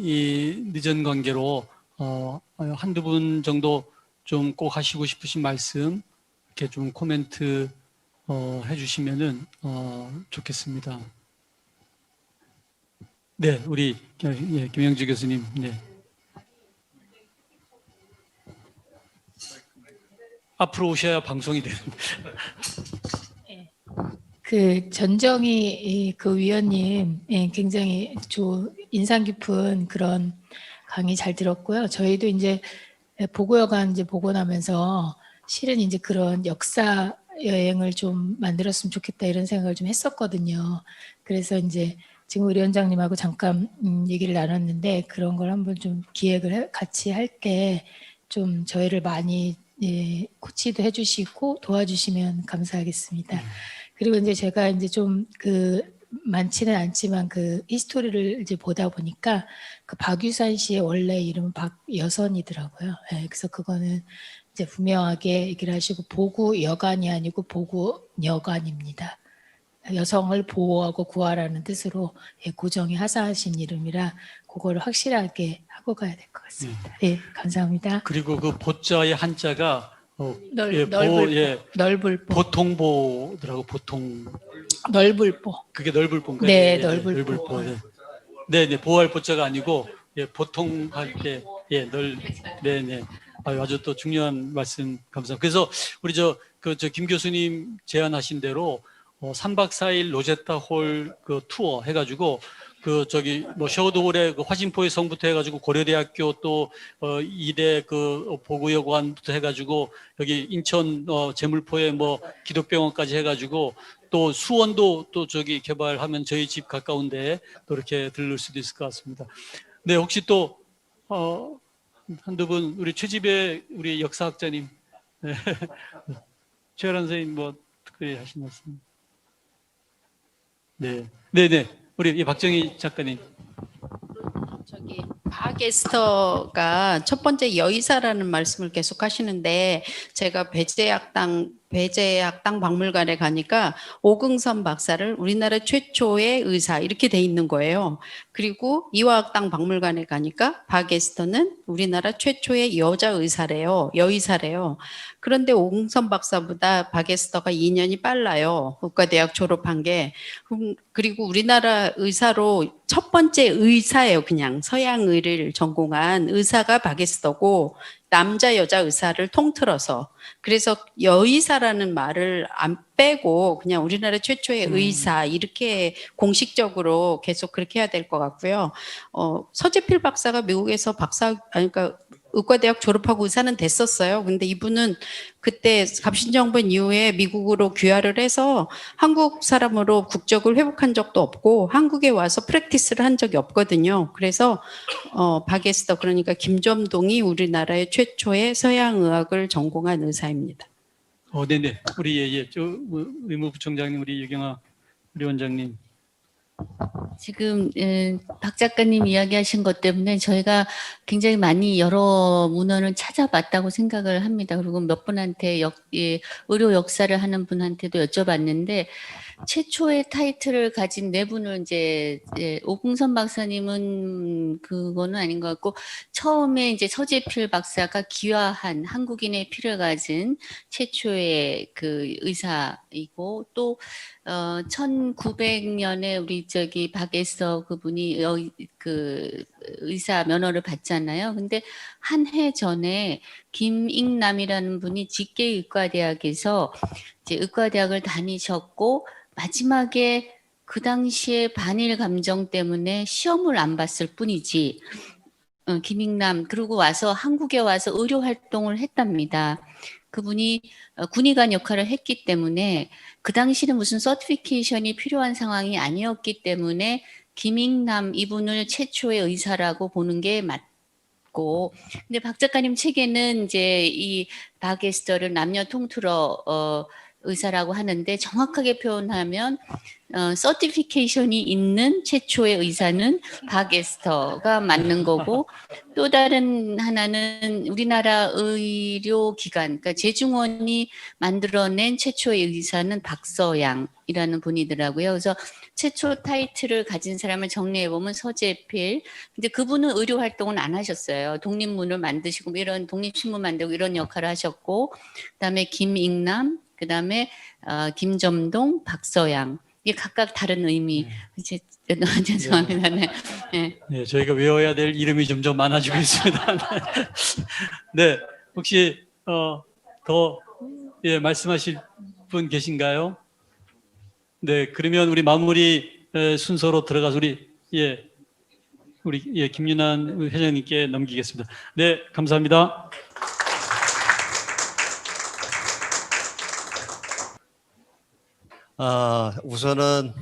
늦은 관계로 한두 분 정도 좀 꼭 하시고 싶으신 말씀 이렇게 좀 코멘트 해주시면은 좋겠습니다. 네, 우리 김영주 교수님. 네. 앞으로 오셔야 방송이 되는데. 그 전정희 그 위원님 굉장히 인상 깊은 그런 강의 잘 들었고요. 저희도 이제 보고여관 이제 보고 나면서 실은 이제 그런 역사 여행을 좀 만들었으면 좋겠다 이런 생각을 좀 했었거든요. 그래서 이제 지금 우리 위원장님하고 잠깐 얘기를 나눴는데 그런 걸 한번 좀 기획을 같이 할 때 좀 저희를 많이 코치도 해주시고 도와주시면 감사하겠습니다. 그리고 이제 제가 이제 좀 많지는 않지만 그 히스토리를 이제 보다 보니까 그 박유산 씨의 원래 이름은 박여선이더라고요. 네, 그래서 그거는 이제 분명하게 얘기를 하시고 보구여관이 아니고 보구여관입니다. 여성을 보호하고 구하라는 뜻으로 고정이 하사하신 이름이라 그거를 확실하게 하고 가야 될 것 같습니다. 예, 감사합니다. 그리고 그 보자의 한자가 넓을보. 보통보더라고. 보통 넓을보. 그게 넓을보인가요? 네, 넓을보. 네, 보호할 보자가 아니고 보통 할 때 네. 아주 또 중요한 말씀 감사합니다. 그래서 우리 김 교수님 제안하신 대로 3박 4일 로제타홀 그 투어 해가지고 셔도홀의 그 화진포의 성부터 해가지고 고려대학교 또 이대 그 보구여관부터 해가지고 여기 인천 제물포의 뭐 기독병원까지 해가지고 또 수원도 또 개발하면 저희 집 가까운데 또 이렇게 들를 수도 있을 것 같습니다. 네, 혹시 또 한두 분 우리 최지배 우리 역사학자님 네. 최아란 선생님 뭐 특별히 하신 말씀? 네. 우리 박정희 작가님. 바게스터가 첫 번째 여의사라는 말씀을 계속 하시는데 제가 배제학당 박물관에 가니까 오긍선 박사를 우리나라 최초의 의사 이렇게 돼 있는 거예요. 그리고 이화학당 박물관에 가니까 바게스터는 우리나라 최초의 여자 의사래요. 여의사래요. 그런데 오긍선 박사보다 바게스터가 2년이 빨라요. 의과대학 졸업한 게. 그리고 우리나라 의사로 첫 번째 의사예요. 그냥 서양의를 전공한 의사가 바게스터고 남자 여자 의사를 통틀어서 그래서 여의사라는 말을 안 빼고 그냥 우리나라 최초의 의사 이렇게 공식적으로 계속 그렇게 해야 될 것 같고요. 서재필 박사가 미국에서 그러니까 의과대학 졸업하고 의사는 됐었어요. 근데 이분은 그때 갑신정변 이후에 미국으로 귀화를 해서 한국 사람으로 국적을 회복한 적도 없고 한국에 와서 프랙티스를 한 적이 없거든요. 그래서 바게스터 그러니까 김점동이 우리나라의 최초의 서양의학을 전공한 의사입니다. 네네. 우리 의무부총장님 우리 유경아 우리 원장님. 지금 박 작가님 이야기하신 것 때문에 저희가 굉장히 많이 여러 문헌을 찾아봤다고 생각을 합니다. 그리고 몇 분한테 의료 역사를 하는 분한테도 여쭤봤는데 최초의 타이틀을 가진 네 분을 이제 오긍선 박사님은 그거는 아닌 것 같고 처음에 이제 서재필 박사가 귀화한 한국인의 피를 가진 최초의 그 의사이고 또 1900년에 우리 바게스터 그분이 그 의사 면허를 받잖아요. 근데 한 해 전에 김익남이라는 분이 직계의과대학에서 이제 의과대학을 다니셨고 마지막에 그 당시에 반일 감정 때문에 시험을 안 봤을 뿐이지 김익남, 그리고 와서 한국에 와서 의료 활동을 했답니다. 그분이 군의관 역할을 했기 때문에 그 당시는 무슨 서티피케이션이 필요한 상황이 아니었기 때문에 김익남 이분을 최초의 의사라고 보는 게 맞고, 근데 박 작가님 책에는 이제 이 박 에스터를 남녀 통틀어 의사라고 하는데, 정확하게 표현하면 서티피케이션이 있는 최초의 의사는 박 에스터가 맞는 거고, 또 다른 하나는 우리나라 의료기관, 그러니까 제중원이 만들어낸 최초의 의사는 박서양이라는 분이더라고요. 그래서 최초 타이틀을 가진 사람을 정리해보면 서재필. 근데 그분은 의료 활동은 안 하셨어요. 독립문을 만드시고 이런 독립신문 만들고 이런 역할을 하셨고, 그다음에 김익남, 그다음에 김점동, 박서양. 이게 각각 다른 의미. 이제 죄송합니다. 네. 네. 네, 저희가 외워야 될 이름이 점점 많아지고 있습니다. 네, 혹시 더 말씀하실 분 계신가요? 네, 그러면 우리 마무리 순서로 들어가서 우리 김윤환 회장님께 넘기겠습니다. 네, 감사합니다. 우선은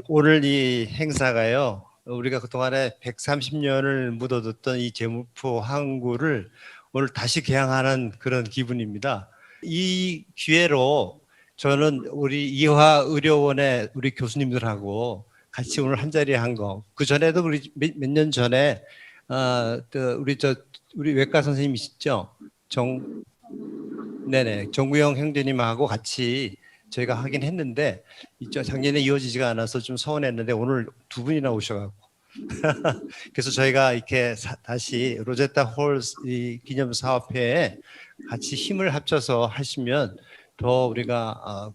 오늘 이 행사가요, 우리가 그동안에 130년을 묻어뒀던 이 제물포 항구를 오늘 다시 개항하는 그런 기분입니다. 이 기회로 저는 우리 이화의료원의 우리 교수님들하고 같이 오늘 한자리 한 거, 그 전에도 우리 몇 년 전에 우리 외과 선생님이시죠? 정구영 형제님하고 같이 저희가 하긴 했는데 작년에 이어지지가 않아서 좀 서운했는데 오늘 두 분이나 오셔갖고 그래서 저희가 이렇게 다시 로제타 홀 기념사업회에 같이 힘을 합쳐서 하시면 더 우리가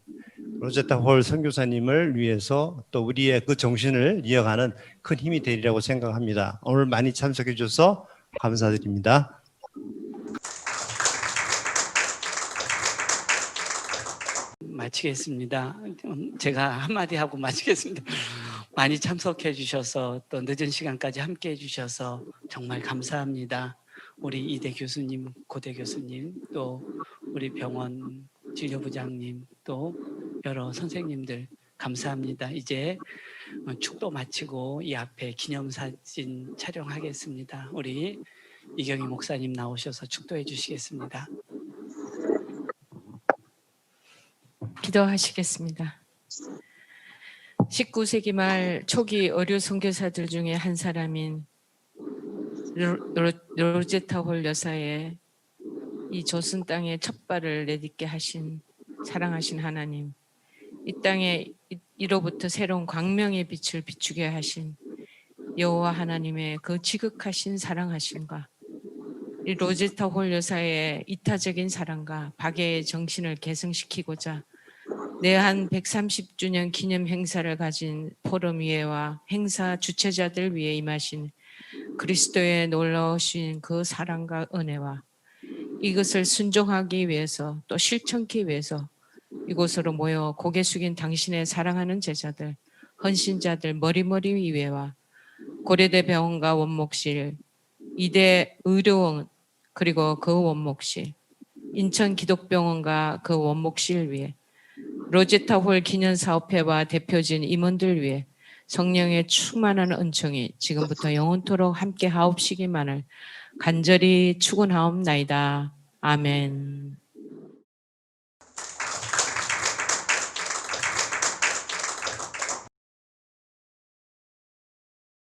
로제타 홀 선교사님을 위해서 또 우리의 그 정신을 이어가는 큰 힘이 되리라고 생각합니다. 오늘 많이 참석해 주셔서 감사드립니다. 마치겠습니다. 제가 한마디 하고 마치겠습니다. 많이 참석해 주셔서 또 늦은 시간까지 함께 해 주셔서 정말 감사합니다. 우리 이대 교수님, 고대 교수님, 또 우리 병원 진료부장님, 또 여러 선생님들 감사합니다. 이제 축도 마치고 이 앞에 기념사진 촬영하겠습니다. 우리 이경희 목사님 나오셔서 축도해 주시겠습니다. 기도하시겠습니다. 19세기 말 초기 의료 선교사들 중에 한 사람인 로제타 홀 여사의 이 조선 땅에 첫 발을 내딛게 하신 사랑하신 하나님, 이 땅에 이로부터 새로운 광명의 빛을 비추게 하신 여호와 하나님의 그 지극하신 사랑하심과 이 로제타 홀 여사의 이타적인 사랑과 박애의 정신을 계승시키고자 내한 130주년 기념 행사를 가진 포럼위회와 행사 주최자들 위해 임하신 그리스도의 놀라우신 그 사랑과 은혜와 이것을 순종하기 위해서 또 실천하기 위해서 이곳으로 모여 고개 숙인 당신의 사랑하는 제자들, 헌신자들 머리머리 위회와 고려대 병원과 원목실, 이대 의료원 그리고 그 원목실, 인천 기독병원과 그 원목실 위에 로제타 홀 기념사업회와 대표진 임원들 위해 성령의 충만한 은총이 지금부터 영원토록 함께 하옵시기만을 간절히 축원하옵나이다. 아멘.